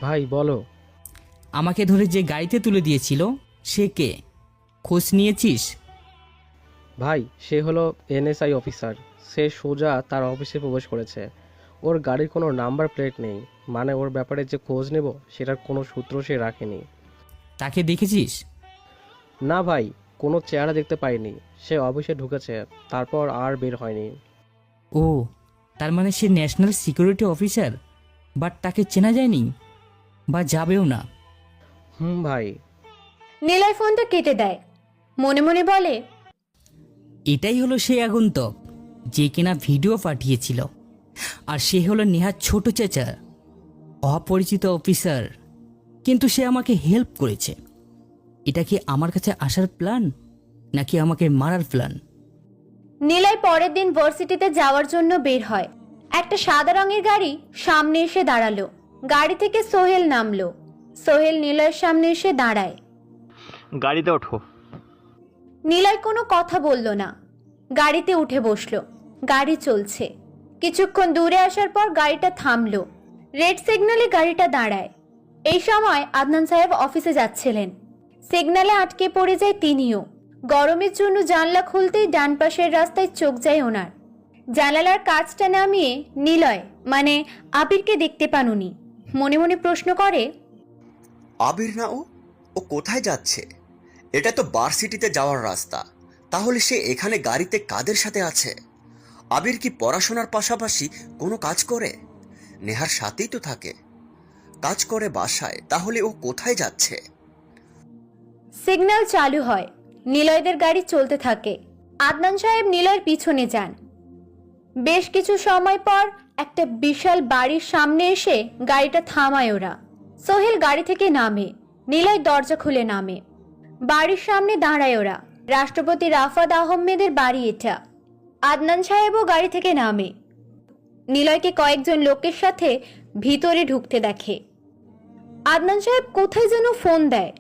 ভাই বলো। আমাকে ধরে যে গাড়িতে তুলে দিয়েছিল সে কে? খোঁজ নিয়েছিস? ভাই সে হলো এনএসআই অফিসার। সে সোজা তার অফিসে প্রবেশ করেছে। ওর গাড়ির কোনো নাম্বার প্লেট নেই, মানে ওর ব্যাপারে যে খোঁজ নেব সেটার কোনো সূত্র সে রাখেনি। তাকে দেখেছিস? না ভাই, কোনো চেহারা দেখতে পাইনি। সে অফিসে ঢুকেছে, তারপর আর বের হয়নি। ও, তার মানে সে ন্যাশনাল সিকিউরিটি অফিসার, বাট তাকে চেনা যায়নি বা যাবেও না। ভাই। নিলয় ফোনটা কেটে দেয়, মনে মনে বলে, এটাই হলো সেই আগন্তুক যে কিনা ভিডিও পাঠিয়েছিল। আর সে হলো নেহার ছোট চাচা, অপরিচিত অফিসার, কিন্তু সে আমাকে হেল্প করেছে। এটা কি আমার কাছে আসার প্ল্যান নাকি আমাকে মারার প্ল্যান? নিলয় পরের দিন ভার্সিটিতে যাওয়ার জন্য বের হয়। একটা সাদা রঙের গাড়ি সামনে এসে দাঁড়ালো। গাড়ি থেকে সোহেল নামলো। সোহেল নিলয়ের সামনে এসে দাঁড়ায়। গাড়িতে ওঠো। নিলয় কোনো কথা বলল না, গাড়িতে উঠে বসলো। গাড়ি চলছে। কিছুক্ষণ দূরে আসার পর গাড়িটা থামলো। রেড সিগন্যালে গাড়িটা দাঁড়ায়। এই সময় আদনান সাহেব অফিসে যাচ্ছিলেন। সিগন্যালে আটকে পড়ে যায় তিনিও। গরমের জন্য জানলা খুলতেই ডান পাশের রাস্তায় চোখ যায় ওনার। জানালার কাঁচটা নামিয়ে নিলয় মানে আবিরকে দেখতে পান উনি। মনে মনে প্রশ্ন করে, আবির না ও? ও কোথায় যাচ্ছে? এটা তো ভার্সিটিতে যাওয়ার রাস্তা। তাহলে সে এখানে গাড়িতে কাদের সাথে আছে? আবির কি পড়াশোনার পাশাপাশি কোনো কাজ করে? নেহার সাথেই তো থাকে, কাজ করে বাসায়। তাহলে ও কোথায় যাচ্ছে? সিগন্যাল চালু হয়। নিলয়দের গাড়ি চলতে থাকে। আদনান সাহেব নিলয়ের পিছনে যান। বেশ কিছু সময় পর একটা বিশাল বাড়ির সামনে এসে গাড়িটা থামায় ওরা। সোহেল গাড়ি থেকে নামে। নিলয় দরজা খুলে নামে। বাড়ির সামনে দাঁড়ায় ওরা। রাষ্ট্রপতি রাফাত আহমেদের বাড়ি এটা। আদনান সাহেবও গাড়ি থেকে নামে। নিলয়কে কয়েকজন লোকের সাথে ভিতরে ঢুকতে দেখে। আদনান সাহেব কোথায় যেন ফোন দেয়।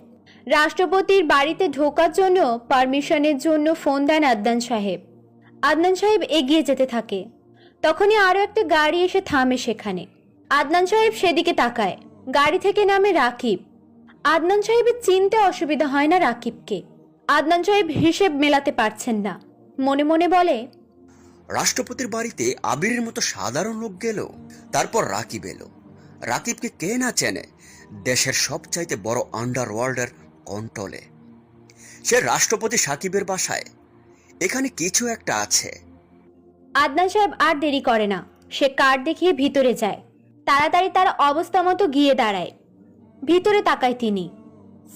রাষ্ট্রপতির বাড়িতে ঢোকার জন্য পারমিশনের জন্য ফোন দেন আদনান সাহেব। আদনান সাহেব এগিয়ে যেতে থাকে। তখনই আরো একটা গাড়ি এসে থামে সেখানে। আদনান সাহেব সেদিকে তাকায়। গাড়ি থেকে নামে রাকিব। আদনান সাহেবের চিনতে অসুবিধা হয় না রাকিবকে। আদনান সাহেব হিসেব মেলাতে পারছেন না। মনে মনে বলে, রাষ্ট্রপতির বাড়িতে আবিরের মতো সাধারণ লোক গেল, তারপর রাকিব এলো। রাকিবকে কে না চেনে? দেশের সবচাইতে বড় আন্ডারওয়ার্ল্ডের কন্ট্রোলে। সে রাষ্ট্রপতি সাকিবের বাসায়। এখানে কিছু একটা আছে। আদনান সাহেব আর দেরি করে না। সে কার্ড দেখিয়ে ভিতরে যায়। তাড়াতাড়ি তার অবস্থা মতো গিয়ে দাঁড়ায়। ভিতরে তাকায় তিনি।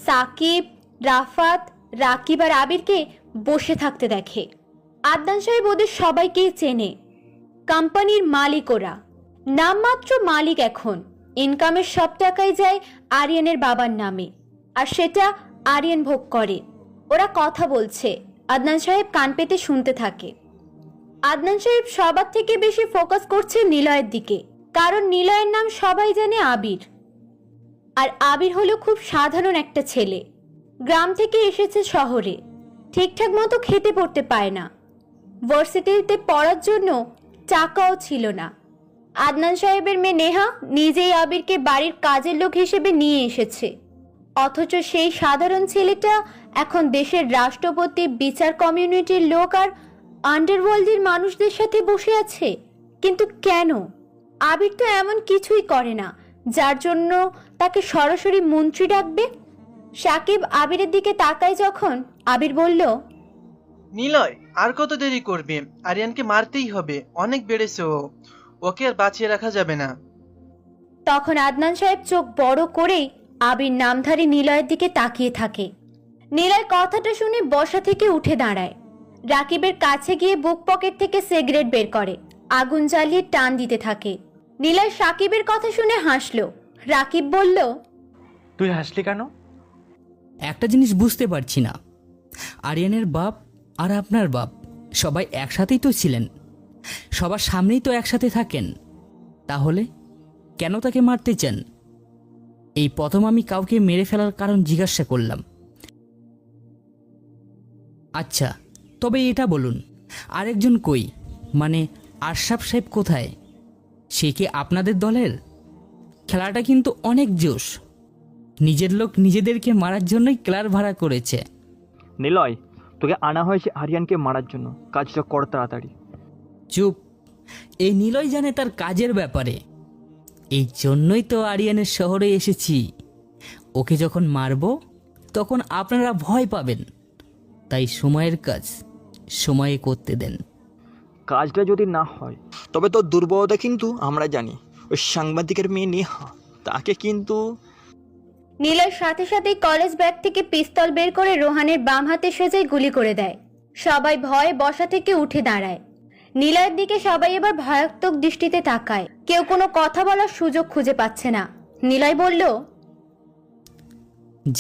সাকিব, রাফাত, রাকিব আর আবিরকে বসে থাকতে দেখে। আদনান সাহেব ওদের সবাইকেই চেনে। কোম্পানির মালিক ওরা। নামমাত্র মালিক এখন। ইনকামের সব টাকাই যায় আরিয়ানের বাবার নামে, আর সেটা আরিয়ান ভোগ করে। ওরা কথা বলছে। আদনান সাহেব কান পেতে শুনতে থাকে। আদনান সাহেব সবার থেকে বেশি ফোকাস করছে নিলয়ের দিকে, কারণ নিলয়ের নাম সবাই জানে আবির। আর আবির হলো খুব সাধারণ একটা ছেলে। গ্রাম থেকে এসেছে শহরে। ঠিকঠাক মতো খেতে পড়তে পায় না। ভার্সিটিতে পড়ার জন্য টাকাও ছিল না। আদনান সাহেবের মেয়ে নেহা নিজেই আবিরকে বাড়ির কাজের লোক হিসেবে নিয়ে এসেছে। অথচ সেই সাধারণ ছেলেটা এখন দেশের রাষ্ট্রপতি, বিচার কমিউনিটির লোক আর আন্ডারওয়ার্ল্ডের মানুষদের সাথে বসে আছে। কিন্তু কেন? আবির তো এমন কিছুই করে না যার জন্য তাকে সরাসরি মন্ত্রী ডাকবে। সাকিব আবিরের দিকে তাকায় যখন, আবির বলল, নিলয়, আর কত দেরি করবে? আরিয়ানকে মারতেই হবে, অনেক বেড়েছে ও। ওকে আর বাঁচিয়ে রাখা যাবে না। তখন আদনান সাহেব চোখ বড় করেই আবির নামধারী নিলয়ের দিকে তাকিয়ে থাকে। নিলয় কথাটা শুনে বসা থেকে উঠে দাঁড়ায়। রাকিবের কাছে গিয়ে বুক পকেট থেকে সিগারেট বের করে। আগুন জ্বালিয়ে টান দিতে থাকে। নিলয় সাকিবের কথা শুনে হাসলো। রাকিব বলল, তুই হাসলি কেন? একটা জিনিস বুঝতে পারছি না, আরিয়ানের বাপ আর আপনার বাপ সবাই একসাথেই তো ছিলেন, সবার সামনেই তো একসাথে থাকেন, তাহলে কেন তাকে মারতে চান? এই প্রথম আমি কাউকে মেরে ফেলার কারণ জিজ্ঞাসা করলাম। আচ্ছা, তবে এটা বলুন, আরেকজন কই, মানে আশরাফ সাহেব কোথায়? সে কি আপনাদের দলের? খেলাটা কিন্তু অনেক জোশ। নিজের লোক নিজেদেরকে মারার জন্যই ক্লার ভাড়া করেছে। নিলয়, তোকে আনা হয়েছে আরিয়ানকে মারার জন্য, কাজটা কর তাড়াতাড়ি। চুপ, এই নিলয় জানে তার কাজের ব্যাপারে। এই জন্যই তো আরিয়ানের শহরে এসেছি। ওকে যখন মারব তখন আপনারা ভয় পাবেন। তাই সময়ের কাজ সময়ে করতে দেন। কাজটা যদি না হয় তবে তোর দুর্বলতা কিন্তু আমরা জানি। ওই সাংবাদিকের মেয়ে নেহা, তাকে কিন্তু। নীলয় সাথে সাথেই কলেজ ব্যাগ থেকে পিস্তল বের করে রোহানের বাম হাতে সোজাই গুলি করে দেয়। সবাই ভয়ে বসা থেকে উঠে দাঁড়ায়। নীলয়ের দিকে সবাই এবার ভয়াত্মক দৃষ্টিতে তাকায়। কেউ কোনো কথা বলার সুযোগ খুঁজে পাচ্ছে না। নীলয় বলল,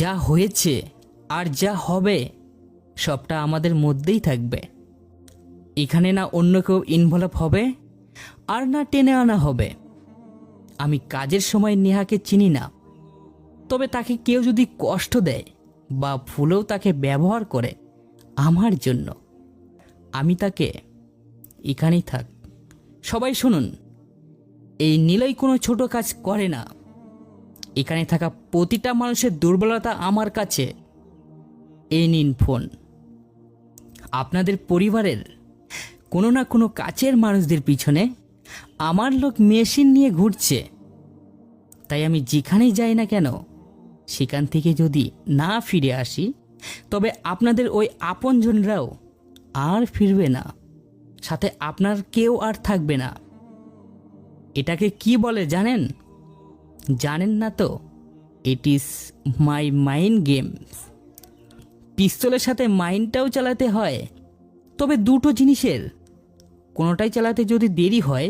যা হয়েছে আর যা হবে সবটা আমাদের মধ্যেই থাকবে। এখানে না অন্য কেউ ইনভলভ হবে আর না টেনে আনা হবে। আমি কাজের সময় নেহাকে চিনি না, তবে তাকে কেউ যদি কষ্ট দেয় বা ভুলেও তাকে ব্যবহার করে আমার জন্য, আমি তাকে এখানেই থাক। সবাই শুনুন, এই নীলয় কোনো ছোট কাজ করে না। এখানে থাকা প্রতিটা মানুষের দুর্বলতা আমার কাছে। এই নিন ফোন। আপনাদের পরিবারের কোনো না কোনো কাছের মানুষদের পিছনে আমার লোক মেশিন নিয়ে ঘুরছে। তাই আমি যেখানেই যাই না কেন সেখান থেকে যদি না ফিরে আসি, তবে আপনাদের ওই আপনজনরাও আর ফিরবে না, সাথে আপনার কেউ আর থাকবে না। এটাকে কি বলে জানেন? জানেন না তো? It is my mind games. পিস্তলের সাথে মাইন্ডটাও চালাতে হয়, তবে দুটো জিনিসের কোনোটাই চালাতে যদি দেরি হয়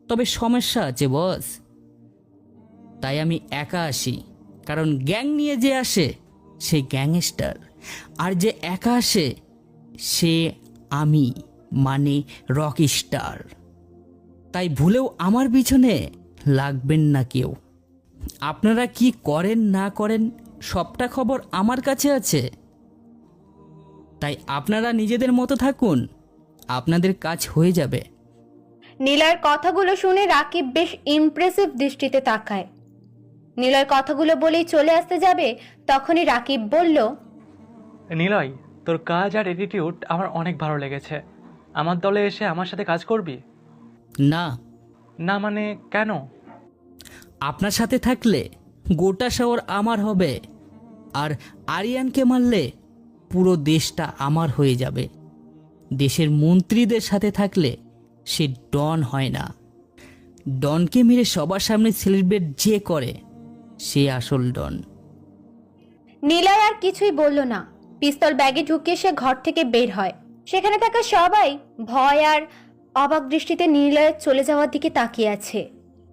তবে সমস্যা আছে বস। তাই আমি একা আসি, কারণ গ্যাং নিয়ে যে আসে সে গ্যাংস্টার, আর যে একা আসে সে আমি, মানে রক স্টার। তাই ভুলেও আমার পিছনে লাগবেন না কেউ। আপনারা কি করেন না করেন সবটা খবর আমার কাছে আছে। তাই আপনারা নিজেদের মতো থাকুন, আপনাদের কাজ হয়ে যাবে। নীলয়ের কথাগুলো শুনে রাকিব বেশ ইমপ্রেসিভ দৃষ্টিতে তাকায়। নীলয় কথাগুলো বলেই চলে আসতে যাবে, তখনই রাকিব বলল, নিলয়, তোর কাজ আর অ্যাটিটিউড আমার অনেক ভালো লেগেছে। আমার দলে এসে আমার সাথে কাজ করবি? না। না মানে কেন? আপনার সাথে থাকলে গোটা শহর আমার হবে, আর আরিয়ানকে মারলে পুরো দেশটা আমার হয়ে যাবে। দেশের মন্ত্রীদের সাথে থাকলে সে ডন হয় না। ডনকে মেরে সবার সামনে সেলিব্রেট যে করে সে আসল ডন। নীলয় আর কিছুই বলল না। পিস্তল ব্যাগে ঢুকিয়ে সে ঘর থেকে বের হয়। সেখানে থাকা সবাই ভয় আর অবাক দৃষ্টিতে নীলয়ের চলে যাওয়ার দিকে তাকিয়ে আছে।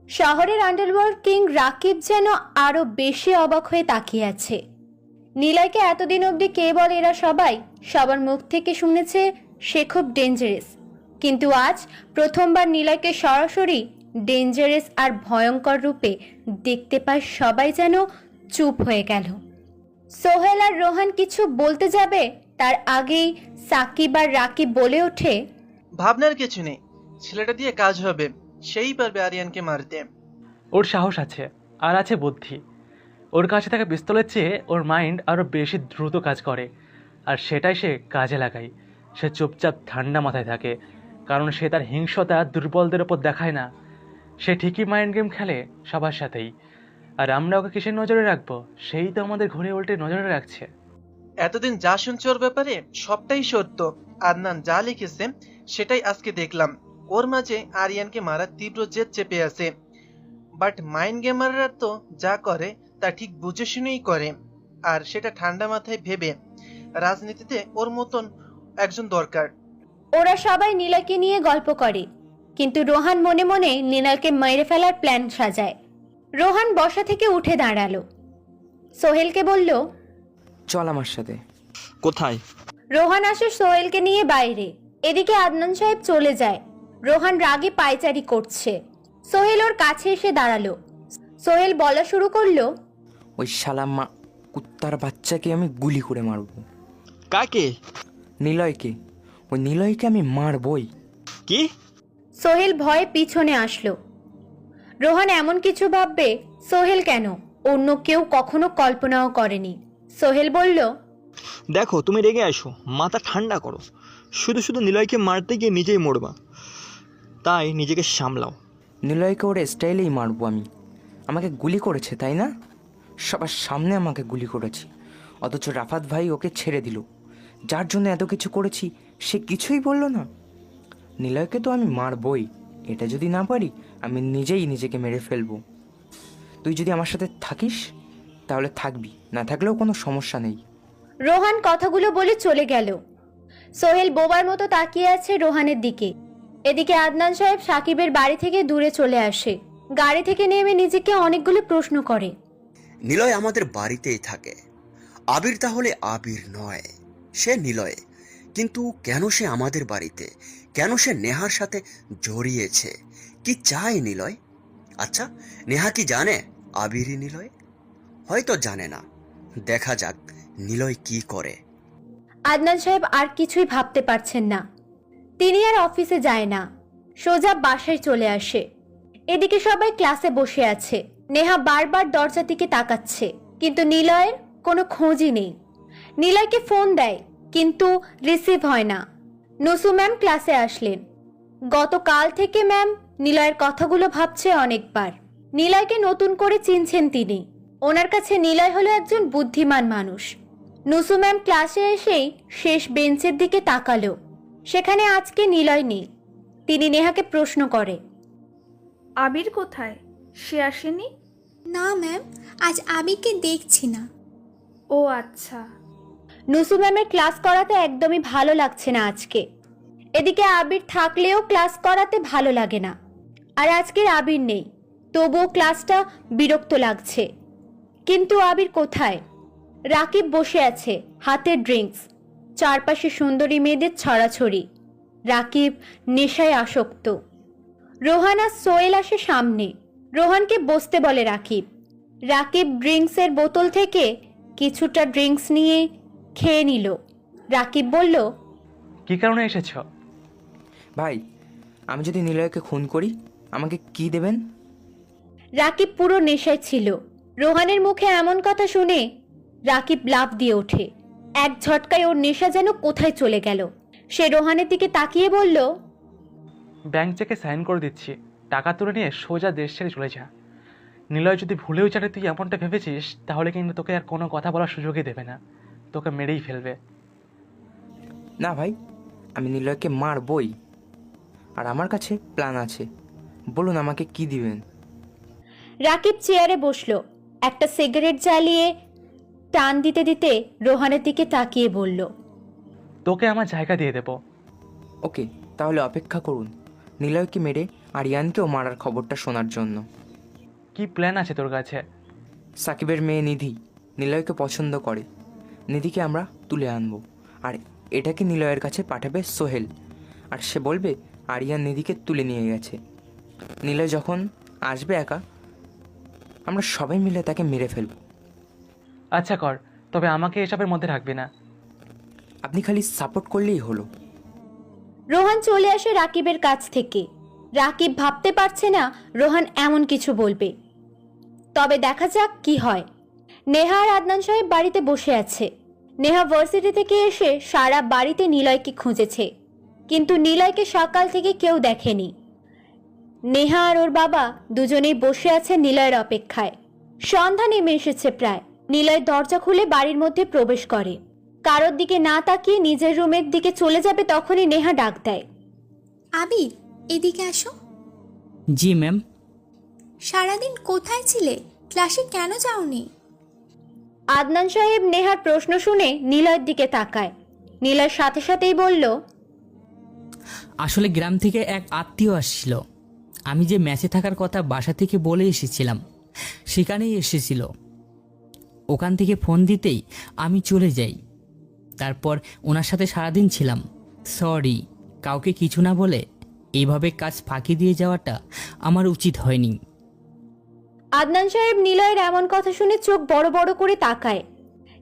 শহরের আন্ডারওয়ার্ল্ড কিং রাকিব যেন আরো বেশি অবাক হয়ে তাকিয়ে আছে। নীলয়কে এতদিন অবধি কে বলে এরা সবাই সবার মুখ থেকে শুনেছে সে খুব ডেঞ্জারাস, কিন্তু আজ প্রথমবার নীলয়কে সরাসরি ডেঞ্জারাস আর ভয়ঙ্কর রূপে দেখতে পায় সবাই যেন চুপ হয়ে গেল। সোহেল আর রোহান কিছু বলতে যাবে তার আগেই সাকিব আর রাকিব বলে ওঠে, ভাবনার কিছু নেই, ছেলেটা দিয়ে কাজ হবে, সেই পারবে আরিয়ানকে মারতে। ওর সাহস আছে আর আছে বুদ্ধি। ওর কাছে থাকা পিস্তলের চেয়ে ওর মাইন্ড আরও বেশি দ্রুত কাজ করে, আর সেটাই সে কাজে লাগায়। সে চুপচাপ ঠান্ডা মাথায় থাকে, কারণ সে তার হিংসতা দুর্বলদের ওপর দেখায় না। সে ঠিকই মাইন্ড গেম খেলে সবার সাথেই, আর আমরা ওকে কিসের নজরে রাখবো? সেই তো আমাদের ঘুরে উল্টে নজরে রাখছে। এতদিন যা শুনছি ওর ব্যাপারে সবটাই সত্য। আদনান যা লিখেছে সেটাই আজকে দেখলাম। ওর মাঝে আরিয়ানকে মারার তীব্র জেদ চেপে আছে। বাট মাইন্ড গেমাররা তো যা করে তা ঠিক বুঝে শুনেই করে, আর সেটা ঠান্ডা মাথায় ভেবে। রাজনীতিতে ওর মতন একজন দরকার। ওরা সবাই নীলয়কে নিয়ে গল্প করে, কিন্তু রোহান মনে মনে নীলয়কে মেরে ফেলার প্ল্যান সাজায়। রোহান বসা থেকে উঠে দাঁড়ালো। সোহেলকে বলল, চল আমার সাথে। কোথায়? রোহান আসে সোহেলকে নিয়ে বাইরে। এদিকে আদনান সাহেব চলে যায়। রোহান রাগে পায়চারি করছে। সোহেল ওর কাছে এসে দাঁড়ালো। সোহেল বলা শুরু করলো, ওই শালা কুত্তার বাচ্চাকে আমি গুলি করে মারবো। কাকে? নিলয়কে। ওই নিলয়কে আমি মারবই। কি? সোহেল ভয়ে পিছনে আসলো। রোহান এমন কিছু ভাববে সোহেল কেন, অন্য কেউ কখনো কল্পনাও করেনি। সোহেল বলল, দেখো, তুমি রেগে আসো, মাথা ঠান্ডা করো। শুধু শুধু নিলয়কে মারতে গিয়ে নিজেই মরবা, তাই নিজেকে সামলাও। নিলয়কে ওর স্টাইলেই মারবো আমি। আমাকে গুলি করেছে তাই না? সবার সামনে আমাকে গুলি করেছে, অথচ রাফাত ভাই ওকে ছেড়ে দিল। যার জন্য এত কিছু করেছি সে কিছুই বলল না। নিলয়কে তো আমি মারবই। এটা যদি না পারি আমি নিজেই নিজেকে মেরে ফেলবো। তুই যদি আমার সাথে থাকিস তাহলে থাকবি, না থাকলেও কোনো সমস্যা নেই। রোহান কথাগুলো বলে চলে গেল। সোহেল বোবার মতো তাকিয়ে আছে রোহানের দিকে। এদিকে আদনান সাহেব সাকিবের বাড়ি থেকে দূরে চলে আসে। গাড়ি থেকে নেমে নিজেকে অনেকগুলো প্রশ্ন করে। নিলয় আমাদের বাড়িতেই থাকে, আবির তাহলে আবির নয়, সে নিলয়। কিন্তু কেন সে আমাদের বাড়িতে? কেন সে নেহার সাথে জড়িয়েছে? কি চায় নিলয়? আচ্ছা, নেহা কি জানে আবিরই নিলয়? হয়তো জানে না। দেখা যাক নিলয় কি করে। আদনান সাহেব আর কিছুই ভাবতে পারছেন না। তিনি আর অফিসে যায় না, সোজা বাসায় চলে আসে। এদিকে সবাই ক্লাসে বসে আছে। নেহা বারবার দরজার দিকে তাকাচ্ছে, কিন্তু নিলয়ের কোনো খোঁজই নেই। নিলয়কে ফোন দেয়, কিন্তু রিসিভ হয় না। নুসু ম্যাম ক্লাসে আসলেন। গতকাল থেকে ম্যাম নিলয়ের কথাগুলো ভাবছে অনেকবার। নিলয়কে নতুন করে চিনছেন তিনি। ওনার কাছে নিলয় হলো একজন বুদ্ধিমান মানুষ। নুসু ম্যাম ক্লাসে এসেই শেষ বেঞ্চের দিকে তাকালো। সেখানে আজকে নিলয় নেই। তিনি নেহাকে প্রশ্ন করে, আবির কোথায়? সে আসেনি? না ম্যাম, আজ আবিরকে দেখছি না। ও আচ্ছা। নুসু ম্যামের ক্লাস করাতে একদমই ভালো লাগছে না আজকে। এদিকে আবির থাকলেও ক্লাস করাতে ভালো লাগে না। আর আজকের আবির নেই, তবুও ক্লাসটা বিরক্ত লাগছে। কিন্তু আবির কোথায়? রাকিব বসে আছে, হাতে ড্রিঙ্কস, চারপাশে সুন্দরী মেয়েদের ছড়াছড়ি। রাকিব নেশায় আসক্ত। রোহান আর সোহেল আসে সামনে। রোহানকে বসতে বলে রাকিব। রাকিব ড্রিঙ্কসের বোতল থেকে কিছুটা ড্রিঙ্কস নিয়ে খেয়ে নিল। রাকিব বলল, কি কারণে এসেছ? ভাই, আমি যদি নিলয়কে খুন করি আমাকে কি দেবেন? রাকিব পুরো নেশায় ছিল। রোহানের মুখে এমন কথা শুনে রাকিব লাফ দিয়ে ওঠে। এক ঝটকায় ওর নেশা যেন কোথায় চলে গেল। সে রোহানের দিকে তাকিয়ে বলল, ব্যাংক চেকে সাইন করে দিচ্ছি, টাকা তুলে নিয়ে সোজা দেশ ছেড়ে চলে যা। নিলয় যদি ভুলেও জানে তুই এমনটা ভেবেছিস, তাহলে কিন্তু তোকে আর কোনো কথা বলার সুযোগই দেবে না, তোকে মেরেই ফেলবে। না ভাই, আমি নিলয়কে মারবই, আর আমার কাছে প্ল্যান আছে। বলুন আমাকে কি দিবেন? রাকিব চেয়ারে বসলো। একটা সিগারেট জ্বালিয়ে টান দিতে দিতে রোহানের দিকে তাকিয়ে বলল, তোকে আমার জায়গা দিয়ে দেব। ওকে, তাহলে অপেক্ষা করুন নিলয়কে মেরে আরিয়ানকেও মারার খবরটা শোনার জন্য। কি প্ল্যান আছে তোর কাছে? সাকিবের মেয়ে নিধি নিলয়কে পছন্দ করে। নিধিকে আমরা তুলে আনবো, আর এটাকে নিলয়ের কাছে পাঠাবে সোহেল, আর সে বলবে আরিয়ান নিধিকে তুলে নিয়ে গেছে। নিলয় যখন আসবে একা, আমরা সবাই মিলে তাকে মেরে ফেলব। আচ্ছা কর, তবে আমাকে এসবের মধ্যে রাখবি না। আপনি খালি সাপোর্ট করলেই হলো। রোহান চলে আসে রাকিবের কাছ থেকে। রাকিব ভাবতে পারছে না রোহান এমন কিছু বলবে। তবে দেখা যাক কি হয়। নেহা আর আদনান সাহেব বাড়িতে বসে আছে। নেহা ভার্সিটি থেকে এসে সারা বাড়িতে নিলয়কে খুঁজেছে, কিন্তু নিলয়কে সকাল থেকে কেউ দেখেনি। নেহা আর ওর বাবা দুজনেই বসে আছে নিলয়ের অপেক্ষায়। সন্ধ্যা নেমে এসেছে প্রায়। নিলয় দরজা খুলে বাড়ির মধ্যে প্রবেশ করে। কারোর দিকে না তাকিয়ে নিজের রুমের দিকে চলে যাবে, তখনই নেহা ডাক দেয়, আবির, এদিকে আসো। জি ম্যাম। সারাদিন কোথায় ছিলে? ক্লাসে কেন যাওনি? আদনান সাহেব নেহার প্রশ্ন শুনে নিলয়ের দিকে তাকায়। নিলয় সাথে সাথেই বলল, আসলে গ্রাম থেকে এক আত্মীয় আসছিল। আমি যে ম্যাচে থাকার কথা বাসা থেকে বলে এসেছিলাম, সেখানেই এসেছিল। ওখান থেকে ফোন দিতেই আমি চলে যাই। তারপর ওনার সাথে সারাদিন ছিলাম। সরি, কাউকে কিছু না বলে এইভাবে কাজ ফাঁকি দিয়ে যাওয়াটা আমার উচিত হয়নি। আদনান সাহেব নিলয়ের এমন কথা শুনে চোখ বড় বড় করে তাকায়।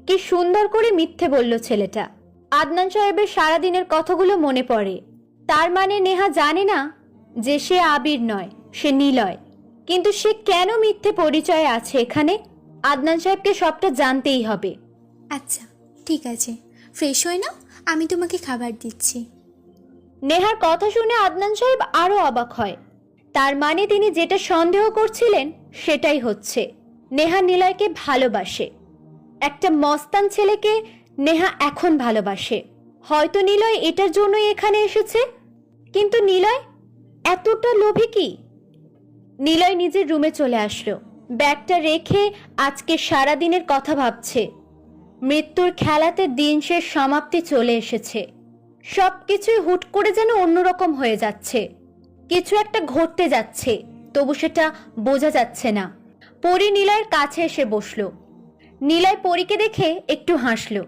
কি সুন্দর করে মিথ্যে বলল ছেলেটা। আদনান সাহেবের সারাদিনের কথাগুলো মনে পড়ে। তার মানে নেহা জানে না যে সে আবির নয়, সে নিলয়। কিন্তু সে কেন মিথ্যে পরিচয়ে আছে এখানে? আদনান সাহেবকে সবটা জানতেই হবে। আচ্ছা ঠিক আছে, ফ্রেশ হয়ে নাও, আমি তোমাকে খাবার দিচ্ছি। নেহার কথা শুনে আদনান সাহেব আরো অবাক হয়। তার মানে তিনি যেটা সন্দেহ করছিলেন সেটাই হচ্ছে। নেহা নিলয়কে ভালোবাসে। একটা মস্তান ছেলেকে নেহা এখন ভালোবাসে। হয়তো নিলয় এটার জন্যই এখানে এসেছে। কিন্তু নিলয় এতটা লোভী কি? নিলয় নিজের রুমে চলে আসলো। ব্যাগটা রেখে আজকে সারাদিনের কথা ভাবছে। মৃত্যুর খেলাতে দিন শেষ সমাপ্তি চলে এসেছে। সব কিছুই হুট করে যেন অন্যরকম হয়ে যাচ্ছে। কিছু একটা ঘটতে যাচ্ছে, তবু সেটা বোঝা যাচ্ছে না। পরি নিলয়ের কাছে এসে বসলো। নিলয় পরীকে দেখে একটু হাসলো।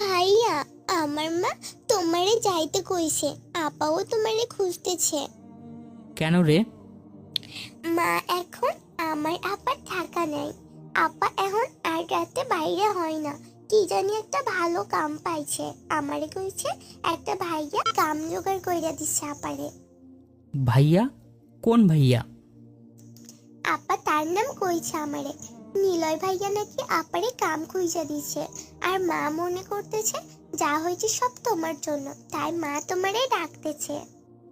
ভাইয়া, আমার মা তোমারে যাইতে কইছে, আপাও তোমারে খুঁজতেছে। কেন রে? মা এখন আমার আপার থাকা নাই। আপা এখন আর রাতে বাইরে হয় না, কি জানি একটা ভালো কাম পাইছে। আমারে কইছে একটা ভাইয়া কাম জোগাড় কইরা দিচ্ছে আপারে। ভাইয়া? কোন ভাইয়া? আপা তার নাম কইছে আমারে। নিলয় ভাইয়া নাকি আপারে কাম খুঁজা দিছে। আর মা মনে করতেছে যা হয়েছে সব তোমার জন্য, তাই মা তোমারে ডাকতেছে।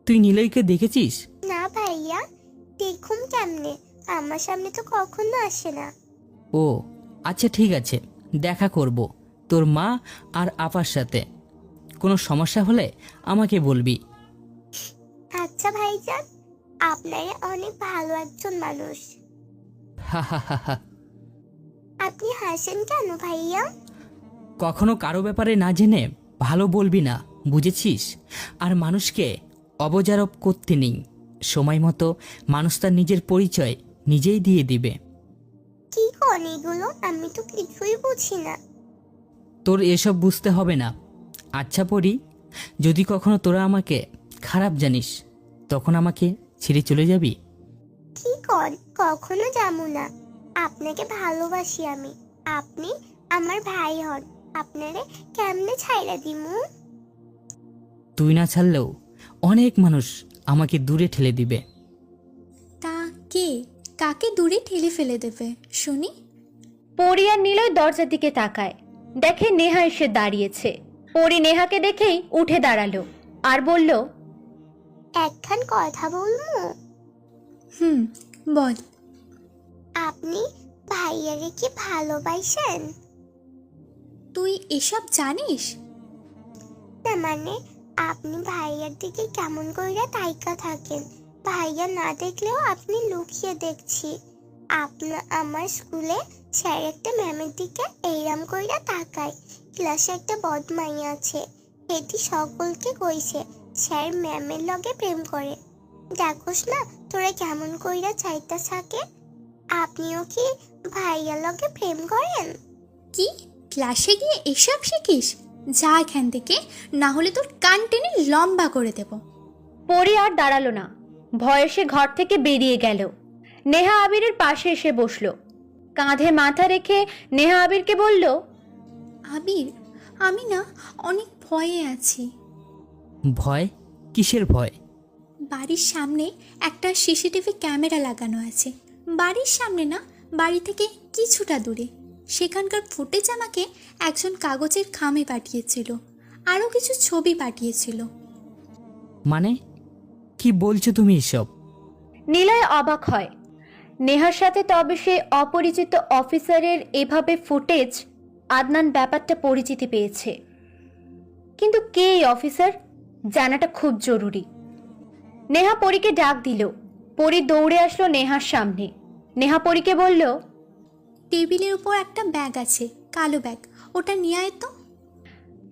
তুই নিলয়কে দেখেছিস? না ভাইয়া, দেখুম কেমনে, আমার সামনে তো কখনো আসে না। ও আচ্ছা, ঠিক আছে, দেখা করব তোর মা আর আপার সাথে। কোনো সমস্যা হলে আমাকে বলবি। আচ্ছা ভাইজান, আপনারা অনেক ভালো একজন মানুষ। হা হা হা হা। আপনি হাসেন কেন ভাইয়া? কখনো কারো ব্যাপারে না জেনে ভালো বলবি না, বুঝেছিস? আর মানুষকে অবজারব করতে নেই। সময় মতো মানুষ তার নিজের পরিচয় নিজেই দিয়ে দিবে। কি কোন এগুলো? আমি তো কিছুই বুঝি না। তোর এসব বুঝতে হবে না। আচ্ছা পরি, যদি কখনো তোরা আমাকে খারাপ জানিস, তখন আমাকে ছেড়ে চলে যাবি? কি কোন? কখনো যাবো না। আপনাকে ভালোবাসি আমি, আপনি আমার ভাই হন, আপনারে কেমনে ছাইরা দিমু? তুই না ছাড়লেও অনেক মানুষ আমাকে দূরে ঠেলে দিবে। তা কে কাকে দূরে ঠেলে ফেলে দেবে শুনি? পরি আর নিলয় দরজার দিকে তাকায়, দেখে নেহা এসে দাঁড়িয়েছে। পরি নেহাকে দেখেই উঠে দাঁড়ালো আর বলল, একখান কথা বলমু? বল। আপনি ভাইয়ারে কি ভালোবাসেন? তুই এসব জানিস? না মানে, আপনি ভাইয়ার দিকে কেমন কইরা তাইকা থাকেন, ভাইয়া না দেখলেও আপনি লুকিয়ে দেখছি। আমার স্কুলে স্যার একটা ম্যামের দিকে এইরাম কইরা তাকায়। ক্লাসে একটা বদমাই আছে, এটি সকলকে কইছে স্যার ম্যামের লগে প্রেম করে। দেখোস না তোরা কেমন কইরা চাইতা থাকে। আপনিও কি ভাইয়ার লগে প্রেম করেন? কি ক্লাসে গিয়ে এসব শিখিস? যা এখান থেকে, না হলে তোর কান টেনে লম্বা করে দেব। পরি আর দাঁড়ালো না, ভয়ে সে ঘর থেকে বেরিয়ে গেল। নেহা আবিরের পাশে এসে বসলো। কাঁধে মাথা রেখে নেহা আবিরকে বলল, আবির, আমি না অনেক ভয়ে আছি। ভয়? কিসের ভয়? বাড়ির সামনে একটা সিসিটিভি ক্যামেরা লাগানো আছে। বাড়ির সামনে না, বাড়ি থেকে কিছুটা দূরে। সেখানকার ফুটেজ আমাকে একজন কাগজের খামে পাঠিয়েছিল, আরও কিছু ছবি পাঠিয়েছিল। মানে কি বলছো তুমি এসব? নিলয় অবাক হয়। নেহার সাথে তবে সে অপরিচিত অফিসারের এভাবে ফুটেজ, আদনান ব্যাপারটা পরিচিতি পেয়েছে। কিন্তু কে এই অফিসার জানাটা খুব জরুরি। নেহা পরীকে ডাক দিল। পরী দৌড়ে আসলো নেহার সামনে। নেহা পরীকে বলল, টেবিলের উপর একটা ব্যাগ আছে, কালো ব্যাগ, ওটা নিয়ে আয় তো।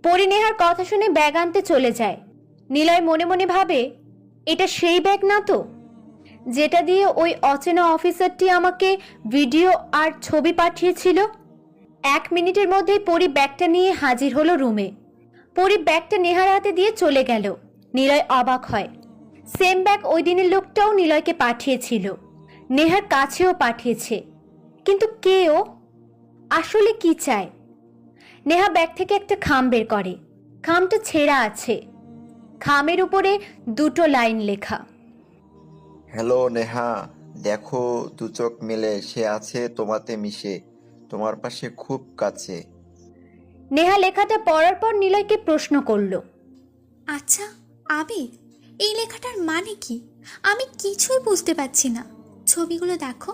পরী নেহার কথা শুনে ব্যাগ আনতে চলে যায়। নিলয় মনে মনে ভাবে, এটা সেই ব্যাগ না তো যেটা দিয়ে ওই অচেনা অফিসারটি আমাকে ভিডিও আর ছবি পাঠিয়েছিল। 1 মিনিটের মধ্যেই পরী ব্যাগটা নিয়ে হাজির হলো রুমে। পরী ব্যাগটা নেহার হাতে দিয়ে চলে গেল। নিলয় অবাক হয়। সেম ব্যাগ ওই দিনের লোকটাও নিলয়কে পাঠিয়েছিল, নেহার কাছেও পাঠিয়েছে। কিন্তু কে ও? আসলে কি চায়? নেহা ব্যাগ থেকে একটা খাম বের করে। খামটা ছেঁড়া আছে, খামের উপরে 2টো লাইন লেখা। হ্যালো নেহা, দেখো দু চোখ মেলে সে আছে তোমাতে মিশে, তোমার পাশে খুব কাছে। নেহা লেখাটা পড়ার পর নিলয়কে প্রশ্ন করলো, আচ্ছা আবির, এই লেখাটার মানে কি? আমি কিছুই বুঝতে পারছি না। ছবিগুলো দেখো।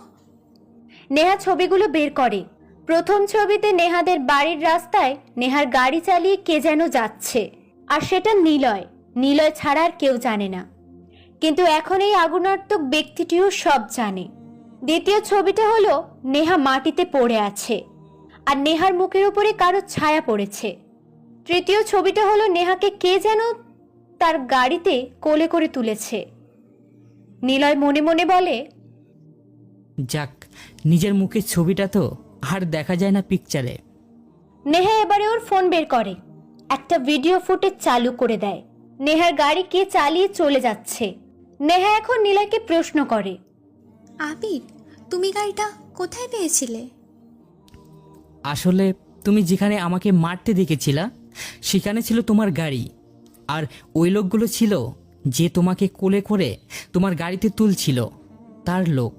নেহা ছবিগুলো বের করে। প্রথম ছবিতে নেহাদের বাড়ির রাস্তায় নেহার গাড়ি চালিয়ে কে যেন যাচ্ছে, আর সেটা নিলয়। নিলয় ছাড়া আর কেউ জানে না। কিন্তু এখন এই আগুনাত্মক ব্যক্তিটিও সব জানে। দ্বিতীয় ছবিটা হলো নেহা মাটিতে পড়ে আছে আর নেহার মুখের উপরে কারো ছায়া পড়েছে। তৃতীয় ছবিটা হলো নেহাকে কে যেন তার গাড়িতে কোলে করে তুলেছে। নিলয় মনে মনে বলে, যাক, নিজের মুখের ছবিটা তো আর দেখা যায় না পিকচারে। নেহা এবারে ওর ফোন বের করে, একটা ভিডিও ফুটেজ চালু করে দেয়। নেহার গাড়ি কে চালিয়ে চলে যাচ্ছে। নেহা এখন নিলয়কে প্রশ্ন করে, আবির, তুমি গাড়িটা কোথায় পেয়েছিলে? আসলে তুমি যেখানে আমাকে মারতে দেখেছিলা সেখানে ছিল তোমার গাড়ি, আর ওই লোকগুলো ছিল যে তোমাকে কোলে করে তোমার গাড়িতে তুলছিল তার লোক।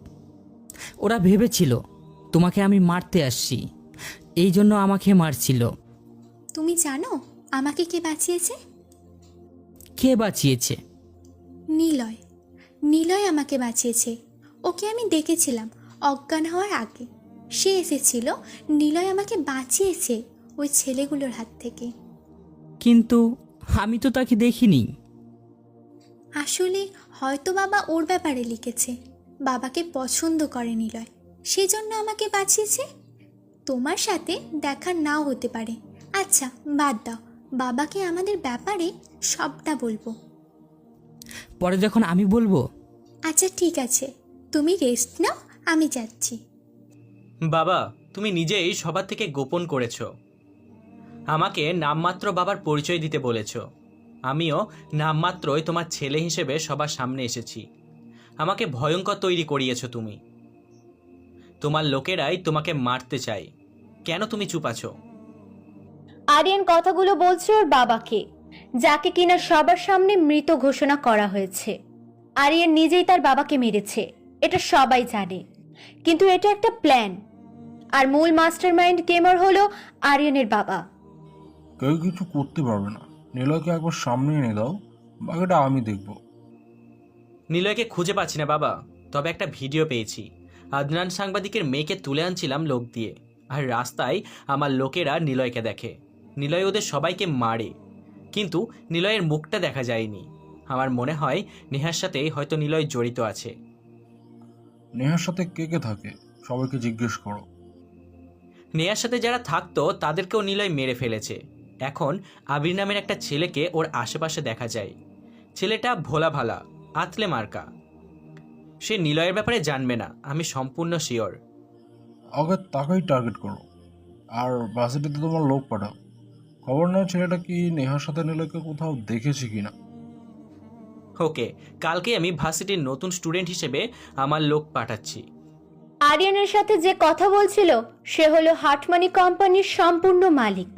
ওরা ভেবেছিল তোমাকে আমি মারতে আসছি, এই জন্য আমাকে মারছিল। তুমি জানো আমাকে কে বাঁচিয়েছে? কে বাঁচিয়েছে? নিলয়। নিলয় আমাকে বাঁচিয়েছে। ওকে আমি দেখেছিলাম অজ্ঞান হওয়ার আগে। সে এসেছিল, নিলয় আমাকে বাঁচিয়েছে ওই ছেলেগুলোর হাত থেকে। কিন্তু আমি তো তাকে দেখিনি। আসলে হয়তো বাবা ওর ব্যাপারে লিখেছে। বাবাকে পছন্দ করে নিলয়, সেজন্য আমাকে বাঁচিয়েছে। তোমার সাথে দেখা নাও হতে পারে। আচ্ছা বাদ দাও, বাবাকে আমাদের ব্যাপারে সবটা বলবো। পরে যখন আমি বলবো। আচ্ছা ঠিক আছে, তুমি রেস্ট নাও, আমি যাচ্ছি। বাবা, তুমি নিজেই সবার থেকে গোপন করেছো। আমাকে নামমাত্র বাবার পরিচয় দিতে বলেছ। আমিও নামমাত্রই তোমার ছেলে হিসেবে সবার সামনে এসেছি। আমাকে ভয়ঙ্কর তৈরি করিয়েছ তুমি। তোমার লোকেরাই তোমাকে মারতে চায়। কেন তুমি চুপ আছো? আরিয়ান কথাগুলো বলছে ওর বাবাকে, যাকে কিনা সবার সামনে মৃত ঘোষণা করা হয়েছে। আরিয়ান নিজেই তার বাবাকে মেরেছে, এটা সবাই জানে। কিন্তু এটা একটা প্ল্যান, আর মূল মাস্টারমাইন্ড গেমার হলো আরিয়ানের বাবা। কেউ কিছু করতে পারবে না। নিলয়কে একবার সামনে এনে দাও, বাকিটা আমি দেখব। নিলয়কে খুঁজে পাচ্ছি না বাবা, তবে একটা ভিডিও পেয়েছি। আদনান সাংবাদিকের মেয়েকে তুলে আনছিলাম লোক দিয়ে, আর রাস্তায় আমার লোকেরা নিলয়কে দেখে। নিলয় ওদের সবাইকে মারে, কিন্তু নিলয়ের মুখটা দেখা যায়নি। আমার মনে হয় নেহার সাথে হয়তো নিলয় জড়িত আছে। নেহার সাথে কে কে থাকে সবাইকে জিজ্ঞেস করো। নেহার সাথে যারা থাকতো তাদেরকেও নিলয় মেরে ফেলেছে। এখন আবির নামের একটা ছেলেকে ওর আশেপাশে দেখা যায়। ছেলেটা ভোলা ভালা, আতলে মার্কা। সে নিলয়ের ব্যাপারে জানবে না, আমি সম্পূর্ণ শিওর। আগে তাকেই টার্গেট করো, আর বাসিটিতে তোমার লোক পাঠাও। খবর নাও ছেলেটা কি নেহার সাথে নিলয়কে কোথাও দেখেছি কিনা। ওকে, কালকে আমি ভার্সিটির নতুন স্টুডেন্ট হিসেবে আমার লোক পাঠাচ্ছি। আরিয়ানের সাথে যে কথা বলছিল সে হলো হাটমানি কোম্পানির সম্পূর্ণ মালিক।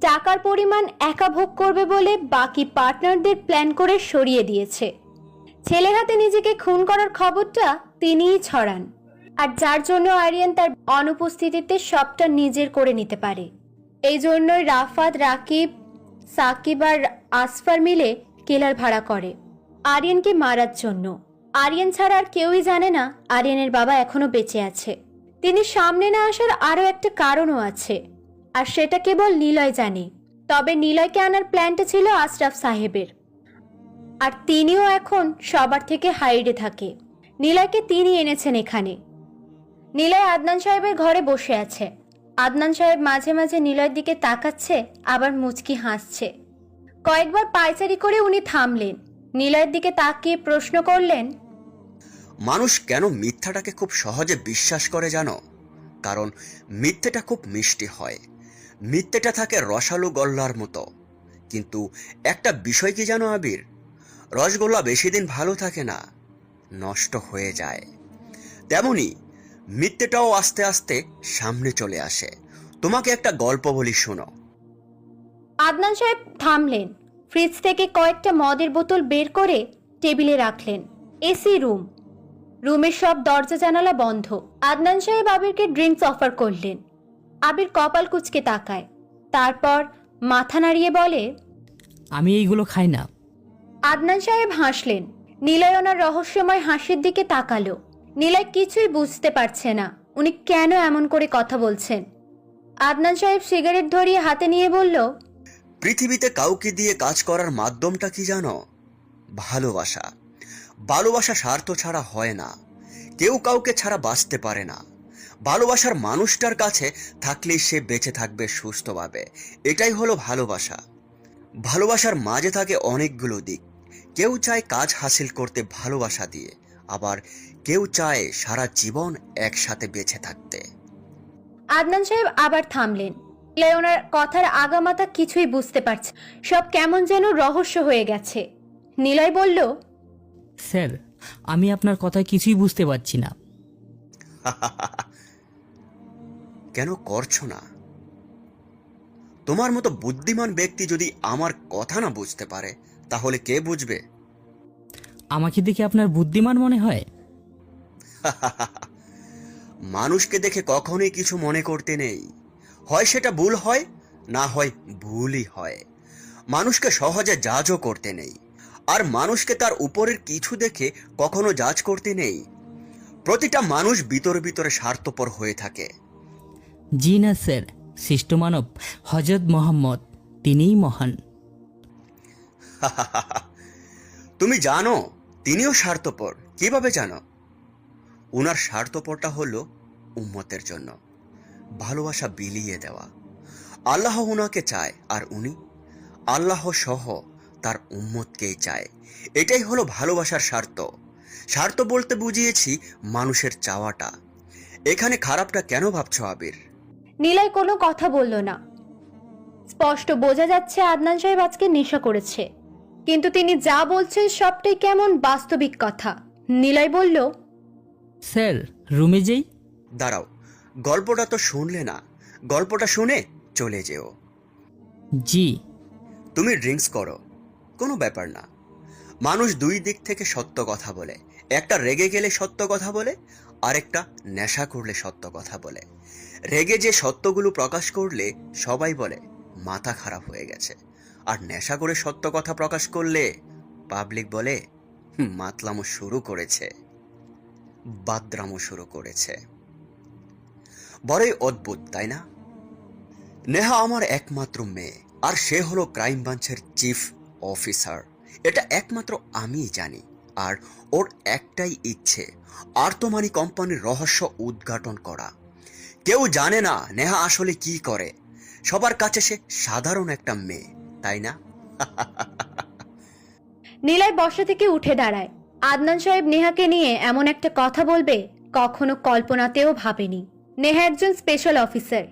টাকার পরিমাণ একা ভোগ করবে বলে বাকি পার্টনারদের প্ল্যান করে সরিয়ে দিয়েছে। ছেলের হাতে নিজেকে খুন করার খবরটা তিনিই ছড়ান, আর যার জন্য আরিয়ান তার অনুপস্থিতিতে সবটা নিজের করে নিতে পারে। এই জন্যই রাফাত, রাকিব, সাকিব আর আসফার মিলে কেলার ভাড়া করে আরিয়ানকে মারার জন্য। আরিয়ান ছাড়া আর কেউই জানে না আরিয়ানের বাবা এখনো বেঁচে আছে। তিনি সামনে না আসার আরও একটা কারণও আছে, আর সেটা কেবল নিলয় জানে। তবে নিলয়কে আনার প্ল্যানটা ছিল আশরাফ সাহেবের, আর তিনিও এখন সবার থেকে হাইডে থাকে। নিলয়কে তিনি এনেছেন এখানে। নিলয় আদনান সাহেবের ঘরে বসে আছে। আদনান সাহেব মাঝে মাঝে নিলয়ের দিকে তাকাচ্ছে, আবার মুচকি হাসছে। কয়েকবার পায়চারি করে উনি থামলেন, নিলয়ের দিকে তাকিয়ে প্রশ্ন করলেন, মানুষ কেন মিথ্যাটাকে খুব সহজে বিশ্বাস করে জানো? কারণ মিথ্যেটা খুব মিষ্টি হয়। মিথ্যেটা থাকে রসালো গল্লার মতো। কিন্তু একটা বিষয় কি জানো আবির, রসগোল্লা বেশি দিন ভালো থাকে না, নষ্ট হয়ে যায়। তেমনি মিথ্যেটাও আস্তে আস্তে সামনে চলে আসে। তোমাকে একটা গল্প বলি, শোনো। আদনান সাহেব থামলেন, ফ্রিজ থেকে কয়েকটা মদের বোতল বের করে টেবিলে রাখলেন। এসি রুম, রুমের সব দরজা জানালা বন্ধ। আদনান সাহেব আবিরকে ড্রিঙ্কস অফার করলেন। আবির কপাল কুঁচকে তাকায়, তারপর মাথা নাড়িয়ে বলে, আমি এইগুলো খাই না। আদনান সাহেব হাসলেন। নিলয় ওনার রহস্যময় হাসির দিকে তাকালো। নিলয় কিছুই বুঝতে পারছে না উনি কেন এমন করে কথা বলছেন। আদনান সাহেব সিগারেট ধরিয়ে হাতে নিয়ে বলল, পৃথিবীতে কাউকে দিয়ে কাজ করার মাধ্যমটা কি জানো? ভালোবাসা। ভালোবাসা স্বার্থ ছাড়া হয় না, কেউ কাউকে ছাড়া বাঁচতে পারে না। ভালোবাসার মানুষটার কাছে থাকলেই সে বেঁচে থাকবে সুস্থভাবে। এটাই হলো ভালোবাসা। ভালোবাসার মাঝে থাকে অনেকগুলো দিক। কেউ চায় কাজ হাসিল করতে ভালোবাসা দিয়ে, আবার কেউ চায় সারা জীবন একসাথে বেঁচে থাকতে। আদনান সাহেব আবার থামলেন। নিলয় ওনার কথার আগামাথা কিছুই বুঝতে পারছে, সব কেমন যেন রহস্য হয়ে গেছে। নিলয় বলল, স্যার, আমি আপনার কথায় কিছুই বুঝতে পারছি না। কেন করছো না? তোমার মতো বুদ্ধিমান ব্যক্তি যদি আমার কথা না বুঝতে পারে, তাহলে কে বুঝবে? আমাকে দেখে আপনার বুদ্ধিমান মনে হয়? মানুষকে দেখে কখনোই কিছু মনে করতে নেই। হয় সেটা ভুল হয়, না হয় ভুলই হয়। মানুষকে সহজে জাজও করতে নেই, আর মানুষকে তার উপরের কিছু দেখে কখনো জাজ করতে নেই। প্রতিটা মানুষ ভিতরে ভিতরে স্বার্থপর হয়ে থাকে। জি না স্যার, সৃষ্ট মানব হযরত মোহাম্মদ, তিনিই মহান। তুমি জানো তিনিও স্বার্থপর। কিভাবে জানো? উনার স্বার্থপরটা হলো উম্মতের জন্য ভালোবাসা বিলিয়ে দেওয়া। আল্লাহ উনাকে চায়, আর উনি আল্লাহ সহ তার উম্মতকেই চায়। এটাই হলো ভালোবাসার স্বার্থ। স্বার্থ বলতে বুঝিয়েছি মানুষের চাওয়াটা। এখানে খারাপটা কেন ভাবছো আবির? নিলয় কোনো কথা বলল না। স্পষ্ট বোঝা যাচ্ছে আদনান সাহেব আজকে নেশা করেছে, কিন্তু তিনি যা বলছেন সবটাই কেমন বাস্তবিক কথা। নিলয় বলল, স্যার, রুমে যেই। দাঁড়াও, গল্পটা তো শুনলে না। গল্পটা শুনে চলে যেও। জি। তুমি ড্রিঙ্কস করো, কোনো ব্যাপার না। মানুষ দুই দিক থেকে সত্য কথা বলে। একটা রেগে গেলে সত্য কথা বলে, আরেকটা নেশা করলে সত্য কথা বলে। রেগে যে সত্যগুলো প্রকাশ করলে সবাই বলে মাথা খারাপ হয়ে গেছে, আর নেশা করে সত্য কথা প্রকাশ করলে পাবলিক বলে মাতলামো শুরু করেছে, বাদরামো শুরু করেছে। বড়ই অদ্ভুত, তাই না? নেহা আমার একমাত্র মেয়ে, আর সে হলো ক্রাইম ব্রাঞ্চের চিফ অফিসার। এটা একমাত্র আমিই জানি। আর ওর একটাই ইচ্ছে, আর্তমানি কোম্পানির রহস্য উদ্ঘাটন করা। কেউ জানে না নেহা আসলে কি করে। সবার কাছে সে সাধারণ একটা মেয়ে, তাই না? নিলয় বসা থেকে উঠে দাঁড়ায়। আদনান সাহেব নেহাকে নিয়ে এমন একটা কথা বলবে কখনো কল্পনাতেও ভাবেনি। নেহা একজন স্পেশাল অফিসার,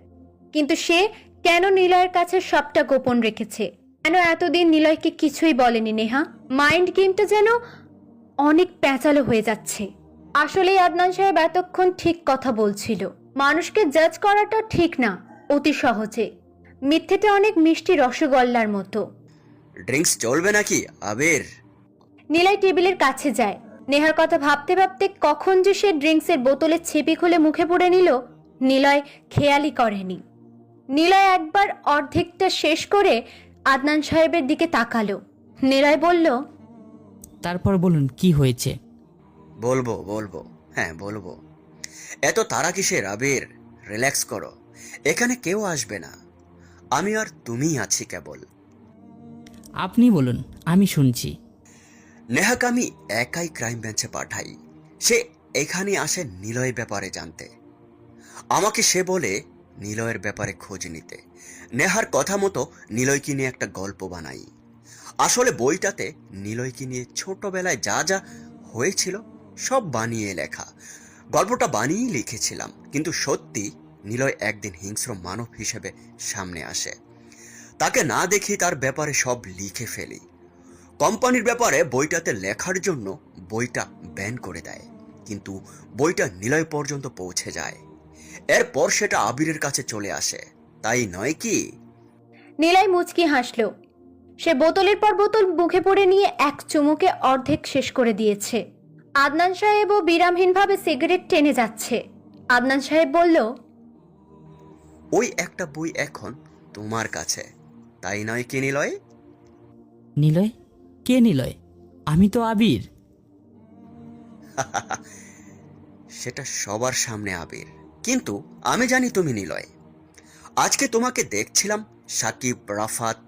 কিন্তু সে কেন নিলয়ের কাছে সবটা গোপন রেখেছে? কেন এতদিন নিলয়কে কিছুই বলেনি নেহা? মাইন্ড গেমটা যেন অনেক প্যাঁচালো হয়ে যাচ্ছে। আসলে আদনান সাহেব এতক্ষণ ঠিক কথা বলছিল। মানুষকে জাজ করাটা ঠিক না অতি সহজে। মিথ্যেটা অনেক মিষ্টি রসগোল্লার মতো। ড্রিঙ্কস চলবে নাকি আবির? নিলয় টেবিলের কাছে যায়। নেহার কথা ভাবতে ভাবতে কখন যে সে ড্রিঙ্কসের বোতলে ছিপি খুলে মুখে পুরে নিল, নিলয় খেয়ালই করেনি। নিলয় একবার অর্ধেকটা শেষ করে আদনান সাহেবের দিকে তাকালো। নিলয় বলল, তারপর বলুন কি হয়েছে? বলবো বলবো, হ্যাঁ বলবো। এত তারা কিসের আবির? রিল্যাক্স করো, এখানে কেউ আসবে না। আমি আর তুমিই আছি কেবল। আপনি বলুন, আমি শুনছি। নেহাকে আমি একাই ক্রাইম ব্রাঞ্চে পাঠাই। সে এখানে আসে নিলয়ের ব্যাপারে জানতে। আমাকে সে বলে নিলয়ের ব্যাপারে খোঁজ নিতে। নেহার কথা মতো নিলয়কে নিয়ে একটা গল্প বানাই। আসলে বইটাতে নিলয়কে নিয়ে ছোটবেলায় যা যা হয়েছিল সব বানিয়ে লেখা। গল্পটা বানিয়েই লিখেছিলাম, কিন্তু সত্যি নিলয় একদিন হিংস্র মানব হিসেবে সামনে আসে। তাকে না দেখি তার ব্যাপারে সব লিখে ফেলি। কোম্পানির ব্যাপারে বইটাতে লেখার জন্য বইটা ব্যান করে দেয়, কিন্তু বইটা নিলয় পর্যন্ত পৌঁছে যায়। এরপর সেটা আবিরের কাছে চলে আসে, তাই নয় কি? নিলয় মুচকি হাসল। সে বোতলের পর বোতল মুখে পড়ে নিয়ে এক চুমুকে অর্ধেক শেষ করে দিয়েছে। আদনান সাহেবও বিরামহীনভাবে সিগারেট টেনে যাচ্ছে। আদনান সাহেব বলল, ওই একটা বই এখন তোমার কাছে, তাই নয় কি নিলয়? নিলয়? কে নিলয়? আমি তো আবির। সেটা সবার সামনে আবির, কিন্তু আমি জানি তুমি নিলয়। আজকে তোমাকে দেখছিলাম সাকিব, রাফাত,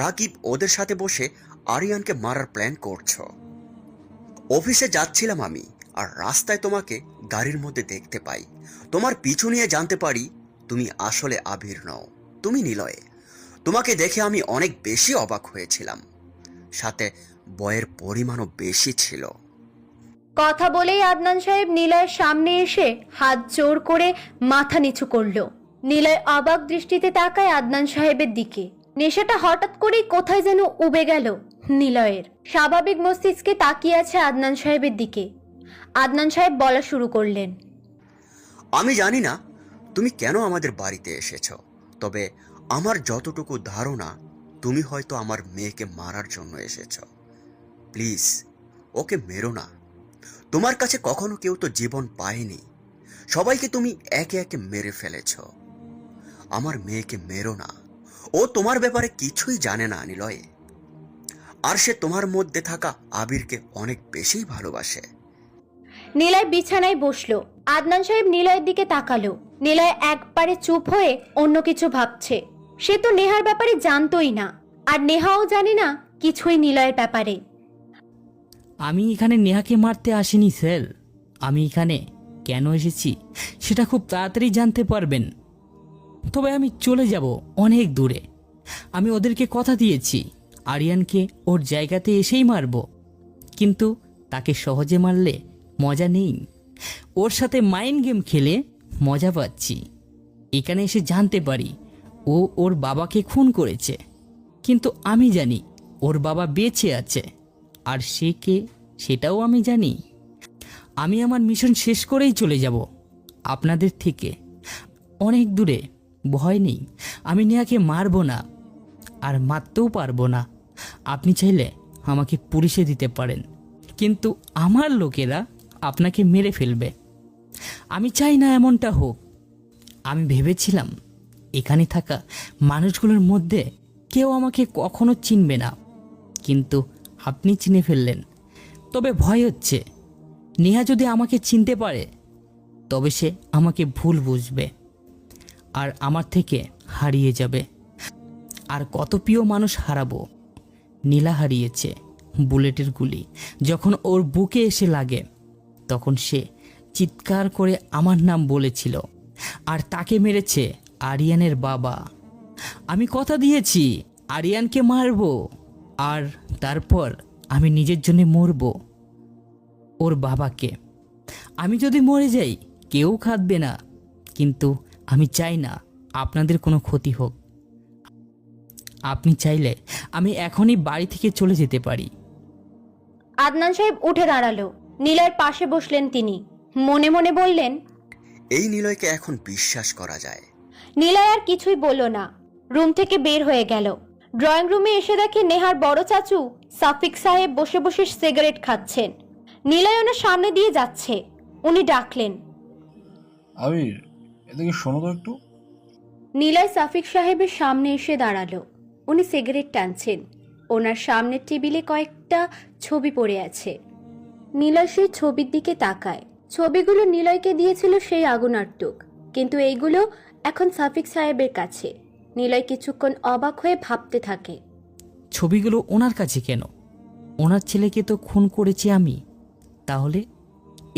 রাকিব ওদের সাথে বসে আরিয়ানকে মারার প্ল্যান করছো। অফিসে যাচ্ছিলাম আমি, আর রাস্তায় তোমাকে গাড়ির মধ্যে দেখতে পাই। তোমার পিছু নিয়ে জানতে পারি তুমি আসলে আবির নও, তুমি নিলয়। তোমাকে দেখে আমি অনেক বেশি অবাক হয়েছিলাম, সাথে বয়ের পরিমাণও বেশি ছিল। কথা বলেই আদনান সাহেব নিলয়ের সামনে এসে হাত জোর করে মাথা নিচু করলো। নিলয় অবাক দৃষ্টিতে তাকায় আদনান সাহেবের দিকে। নেশাটা হঠাৎ করেই কোথায় যেন উবে গেল নিলয়ের। স্বাভাবিক মস্তিষ্কে তাকিয়ে আছে আদনান সাহেবের দিকে। আদনান সাহেব বলা শুরু করলেন, আমি জানি না তুমি কেন আমাদের বাড়িতে এসেছো, তবে আমার যতটুকু ধারণা তুমি হয়তো আমার মেয়েকে মারার জন্য এসেছো। প্লিজ ওকে মেরো না। তোমার কাছে কখনো কেউ তো জীবন পায়নি, সবাইকে তুমি একে একে মেরে ফেলেছ। আমার মেয়েকে মেরো না, ও তোমার ব্যাপারে কিছুই জানে না নিলয়। আর সে তোমার মধ্যে থাকা আবিরকে অনেক বেশি ভালোবাসে। নিলয় বিছানায় বসলো। আদনান সাহেব নিলয়ের দিকে তাকালো। নিলয় একবারে চুপ হয়ে অন্য কিছু ভাবছে। সে তো নেহার ব্যাপারে জানতোই না, আর নেহাও জানে না কিছুই নিলয়ের ব্যাপারে। আমি এখানে নেহাকে মারতে আসিনি স্যার। আমি এখানে কেন এসেছি সেটা খুব তাড়াতাড়ি জানতে পারবেন। তবে আমি চলে যাব অনেক দূরে। আমি ওদেরকে কথা দিয়েছি আরিয়ানকে ওর জায়গাতে এসেই মারব, কিন্তু তাকে সহজে মারলে মজা নেই। ওর সাথে মাইন্ড গেম খেলে মজা পাচ্ছি। এখানে এসে জানতে পারি ও ওর বাবাকে খুন করেছে, কিন্তু আমি জানি ওর বাবা বেঁচে আছে। আর সে কে সেটাও আমি জানি। আমি আমার মিশন শেষ করেই চলে যাব আপনাদের থেকে অনেক দূরে। ভয় নেই, আমি নেহাকে মারবো না, আর মারতেও পারবো না। আপনি চাইলে আমাকে পুলিশে দিতে পারেন, কিন্তু আমার লোকেরা আপনাকে মেরে ফেলবে। আমি চাই না এমনটা হোক। আমি ভেবেছিলাম এখানে থাকা মানুষগুলোর মধ্যে কেউ আমাকে কখনো চিনবে না, কিন্তু আপনি চিনে ফেললেন। তবে ভয় হচ্ছে নেহা যদি আমাকে চিনতে পারে তবে সে আমাকে ভুল বুঝবে আর আমার থেকে হারিয়ে যাবে। আর কত প্রিয় মানুষ হারাবো। নীলা হারিয়েছে বুলেটের গুলি যখন ওর বুকে এসে লাগে, তখন সে চিৎকার করে আমার নাম বলেছিল, আর তাকে মেরেছে আরিয়ানের বাবা। আমি কথা দিয়েছি আরিয়ানকে মারবো, আর তারপর আমি নিজের জন্য মরবো ওর বাবাকে। আমি যদি মরে যাই কেউ খাদবে না, কিন্তু আমি চাই না আপনাদের কোনো ক্ষতি হোক। আপনি চাইলে আমি এখনই বাড়ি থেকে চলে যেতে পারি। আদনান সাহেব উঠে দাঁড়ালো। নিলয়ের পাশে বসলেন তিনি। মনে মনে বললেন, এই নিলয়কে এখন বিশ্বাস করা যায়। নিলয় আর কিছুই বলল না, রুম থেকে বের হয়ে গেল। ড্রয়িং রুমে এসে দেখে নেহার বড় চাচু সাফিক সাহেব বসে বসে সিগারেট খাচ্ছেন। নিলয় ওনার সামনে দিয়ে যাচ্ছে। উনি ডাকলেন, আবির এদিকে শোনো তো একটু। নিলয় সাফিক সাহেবের সামনে এসে দাঁড়ালো। উনি সিগারেট টানছেন। ওনার সামনের টেবিলে কয়েকটা ছবি পড়ে আছে। নিলয় সেই ছবির দিকে তাকায়। ছবিগুলো নিলয়কে দিয়েছিল সেই আগুনার্তুক, কিন্তু এইগুলো এখন সাফিক সাহেবের কাছে। নিলয় কিছুক্ষণ অবাক হয়ে ভাবতে থাকে, ছবিগুলো ওনার কাছে কেন? ওনার ছেলেকে তো খুন করেছি আমি, তাহলে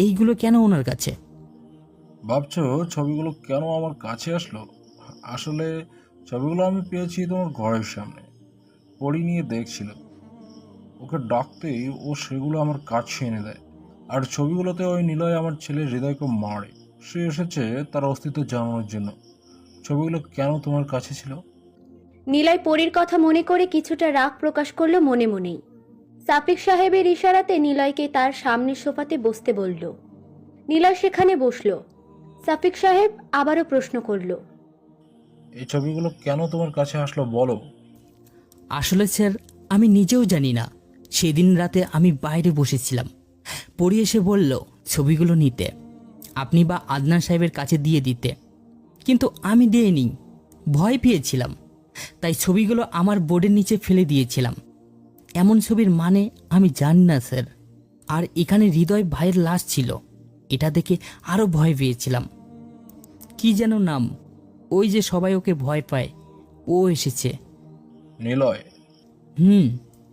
এইগুলো কেন ওনার কাছে? ভাবছো ছবিগুলো কেন আমার কাছে আসলো? আসলে ছবিগুলো আমি পেয়েছি তোমার ঘরের সামনে। পড়ি নিয়ে দেখছিল, ওকে ডাকতেই ও সেগুলো আমার কাছে এনে দেয়। আর ছবিগুলোতে ওই নিলয় আমার ছেলের হৃদয়কে মারে। সে এসেছে তার অস্তিত্ব জানানোর জন্য। ছবিগুলো কেন তোমার কাছে ছিল? নিলয় পরীর কথা মনে করে কিছুটা রাগ প্রকাশ করলো মনে মনেই। সাফিক সাহেবের ইশারাতে নিলয়কে তার সামনের সোফাতে বসতে বলল। নিলয় সেখানে বসলো। সাফিক সাহেব আবারও প্রশ্ন করল, এই ছবিগুলো কেন তোমার কাছে আসলো বলো। আসলে স্যার আমি নিজেও জানি না। সেদিন রাতে আমি বাইরে বসেছিলাম, পড়ি এসে বলল ছবিগুলো নিতে, আপনি বা আদনান সাহেবের কাছে দিয়ে দিতে, কিন্তু আমি দিইনি। ভয় পেয়েছিলাম, তাই ছবিগুলো আমার বোর্ডের নিচে ফেলে দিয়েছিলাম। এমন ছবির মানে আমি জানি না স্যার। আর এখানে হৃদয় ভাইয়ের লাশ ছিল, এটা দেখে আরও ভয় পেয়েছিলাম। কি যেন নাম, ওই যে সবাই ওকে ভয় পায়, ও এসেছে। নিলয়?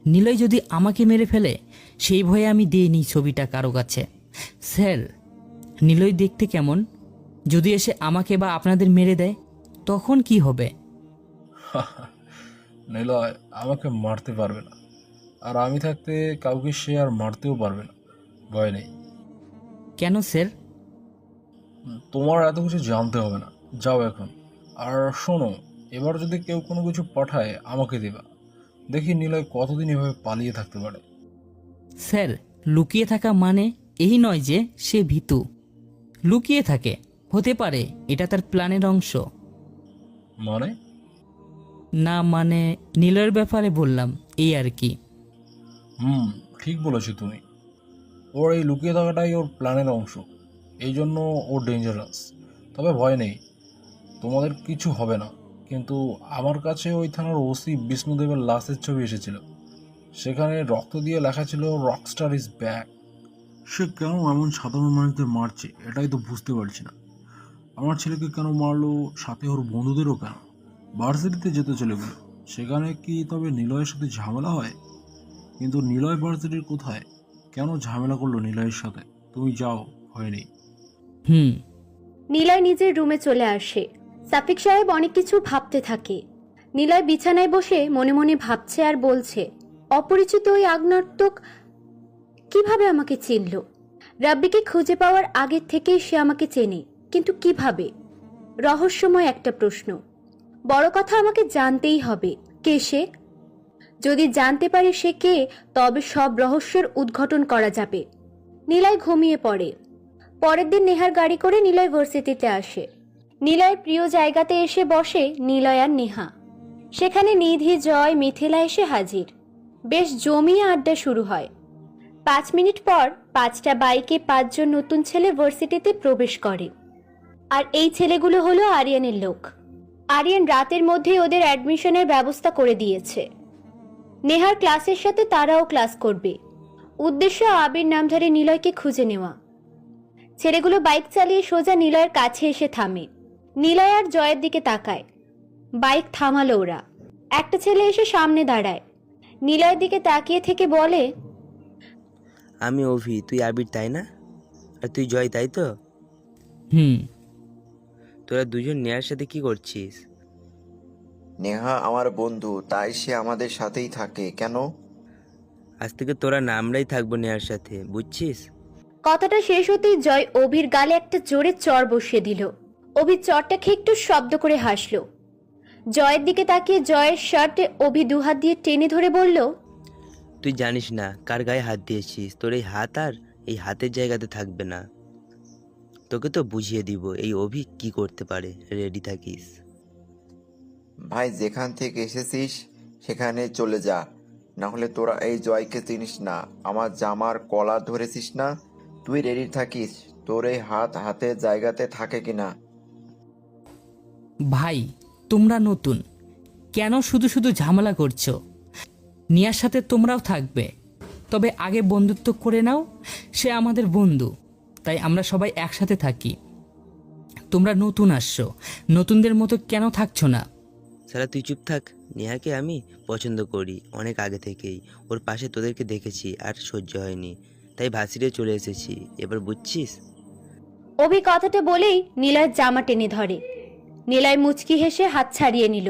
নিলয় যদি আমাকে মেরে ফেলে সেই ভয়ে আমি দিইনি ছবিটা কারো কাছে। স্যার, নিলয় দেখতে কেমন? যদি এসে আমাকে বা আপনাদের মেরে দেয় তখন কি হবে? নিলয় আমাকে মারতে পারবে না, আর আমি থাকতে কাউকে সে আর মারতেও পারবে না। ভয় নেই। কেন স্যার? তোমার এত কিছু জানতে হবে না, যাও এখন। আর শোনো, এবার যদি কেউ কোনো কিছু পাঠায় আমাকে দেবা। দেখি নিলয় কতদিন এভাবে পালিয়ে থাকতে পারে। স্যার, লুকিয়ে থাকা মানে এই নয় যে সে ভীতু। লুকিয়ে থাকে, হতে পারে এটা তার প্ল্যানের অংশ। মানে? না মানে নিলয়ের ব্যাপারে বললাম, এই আর কি। ঠিক বলেছো তুমি। ওর এই লুকিয়ে থাকাটাই ওর প্ল্যানের অংশ, এই জন্য ও ডেঞ্জারাস। তবে ভয় নেই, তোমাদের কিছু হবে না। কিন্তু আমার কাছে ওই থানার ওসি বিষ্ণুদেবের লাশের ছবি এসেছিল, সেখানে রক্ত দিয়ে লেখা ছিল রকস্টার ইজ ব্যাক। সে কেন এমন সাধারণ মানুষদের মারছে এটাই তো বুঝতে পারছি না। আমার ছেলেকে কেন মারলো, সাথে ওর বন্ধুদেরও কেন? ভার্সিটিতে যেত ছেলেগুলো, সেখানে কি তবে নিলয়ের সাথে ঝামেলা হয়? কিন্তু নিলয় ভার্সিটির কোথায়? কেন ঝামেলা করলো নিলয়ের সাথে? তুমি যাও, হয়নি। নিলয় নিজের রুমে চলে আসে। সাফিক সাহেব অনেক কিছু ভাবতে থাকে। নিলয় বিছানায় বসে মনে মনে ভাবছে আর বলছে, অপরিচিত ওই আগ্নেয়াত্মক কিভাবে আমাকে চিনল? রাব্বিকে খুঁজে পাওয়ার আগের থেকেই সে আমাকে চেনে, কিন্তু কিভাবে? রহস্যময় একটা প্রশ্ন। বড় কথা, আমাকে জানতেই হবে কে সে। যদি জানতে পারি সে কে, তবে সব রহস্যের উদ্ঘাটন করা যাবে। নিলয় ঘুমিয়ে পড়ে। পরের দিন নেহার গাড়ি করে নিলয় ভার্সিটিতে আসে। নিলয়ের প্রিয় জায়গাতে এসে বসে নিলয় আর নেহা। সেখানে নিধি, জয়, মিথিলা এসে হাজির। বেশ জমিয়ে আড্ডা শুরু হয়। 5 মিনিট পর 5টা বাইকে 5 জন নতুন ছেলে ভার্সিটিতে প্রবেশ করে। আর এই ছেলেগুলো হলো আরিয়ানের লোক। আরিয়ান রাতের মধ্যেই ওদের অ্যাডমিশনের ব্যবস্থা করে দিয়েছে। নেহার ক্লাসের সাথে তারাও ক্লাস করবে। উদ্দেশ্য আবির নামধারী নিলয়কে খুঁজে নেওয়া। ছেলেগুলো বাইক চালিয়ে সোজা নিলয়ের কাছে এসে থামে। নিলয় আর জয়ের দিকে তাকায়। বাইক থামালো ওরা। একটা ছেলে এসে সামনে দাঁড়ায়। নিলয়ের দিকে তাকিয়ে থেকে বলে, আমি অভি, তুই আবির তাই না? আর তুই জয় তাই তো? তোরা দুজন নেহার সাথে কি করছিস? নেহা আমার বন্ধু, তাই সে আমাদের সাথেই থাকে। কেন? আজ থেকে তোরা আমরাই থাকবো নেহার সাথে, বুঝছিস? কথাটা শেষ হতেই জয় অভির গালে একটা জোরে চড় বসিয়ে দিল। অভি চড়টা খেয়ে একটু শব্দ করে হাসল। জয়ের দিকে তাকিয়ে জয়ের শার্টে অভি দুহাত দিয়ে টেনে ধরে বলল, তুই জানিস না কার গায়ে হাত দিয়েছিস। তোর এই হাত আর এই হাতের জায়গাতে থাকবে না। তোকে তো বুঝিয়ে দিব এই অভি কি করতে পারে। রেডি থাকিস। ভাই, যেখান থেকে এসেছিস সেখানে চলে যা, না হলে তোরা এই জয়কে চিনিস না। আমার জামার কলার ধরেছিস না? তুই রেডি থাকিস, তোর এই হাত হাতের জায়গাতে থাকে কিনা। ভাই, তোমরা নতুন, কেন শুধু শুধু ঝামেলা করছো? নিয়ার সাথে তোমরাও থাকবে, তবে আগে বন্ধুত্ব করে নাও। সে আমাদের বন্ধু, তাই আমরা সবাই একসাথে থাকি। তোমরা নতুন আসছো, নতুনদের মতো কেন থাকছো না? সারা তুই চুপ থাক। নেহাকে আমি পছন্দ করি অনেক আগে থেকেই। ওর পাশে তোদেরকে দেখেছি আর সহ্য হয়নি, তাই ভাসিরে চলে এসেছি। এবার বুঝছিস? অভি কথাটা বলেই নিলয়ের জামা টেনে ধরে। নিলয় মুচকি হেসে হাত ছাড়িয়ে নিল।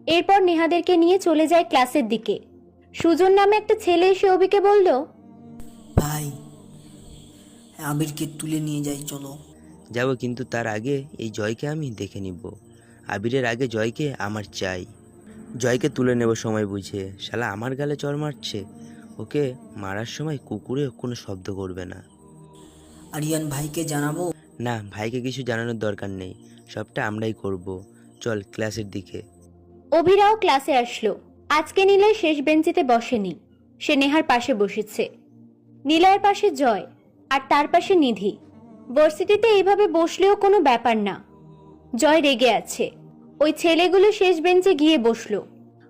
এরপর নেহাদেরকে নিয়ে চলে যায় ক্লাসের দিকে। সুজন নামে একটা ছেলে এসে অভিকে বলল, ভাই, আবিরকে তুলে নিয়ে যাই, চলো। যাবো, কিন্তু তার আগে এই জয়কে আমি দেখে নিব। আবিরের আগে জয়কে আমার চাই। জয়কে তুলে নেব সময় বুঝে। শালা আমার গালে চড় মারছে। ওকে মারার সময় কুকুরে কোনো শব্দ করবে না। আরিয়ান ভাইকে জানাবো? না, ভাইকে কিছু জানানোর দরকার নেই, সবটা আমরাই করব। চল ক্লাসের দিকে। অভিরাও ক্লাসে আসলো। আজকে নিলয় শেষ বেঞ্চিতে বসেনি, সে নেহার পাশে বসেছে। নিলয়ের পাশে জয় আর তার পাশে নিধি। ভার্সিটিতে এইভাবে বসলেও কোনো ব্যাপার না। জয় রেগে আছে। ওই ছেলেগুলো শেষ বেঞ্চে গিয়ে বসলো।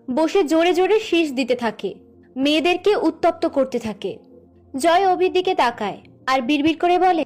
বসে জোরে জোরে শীষ দিতে থাকে, মেয়েদেরকে উত্তপ্ত করতে থাকে। জয় অভির দিকে তাকায় আর বিড়বিড় করে বলে,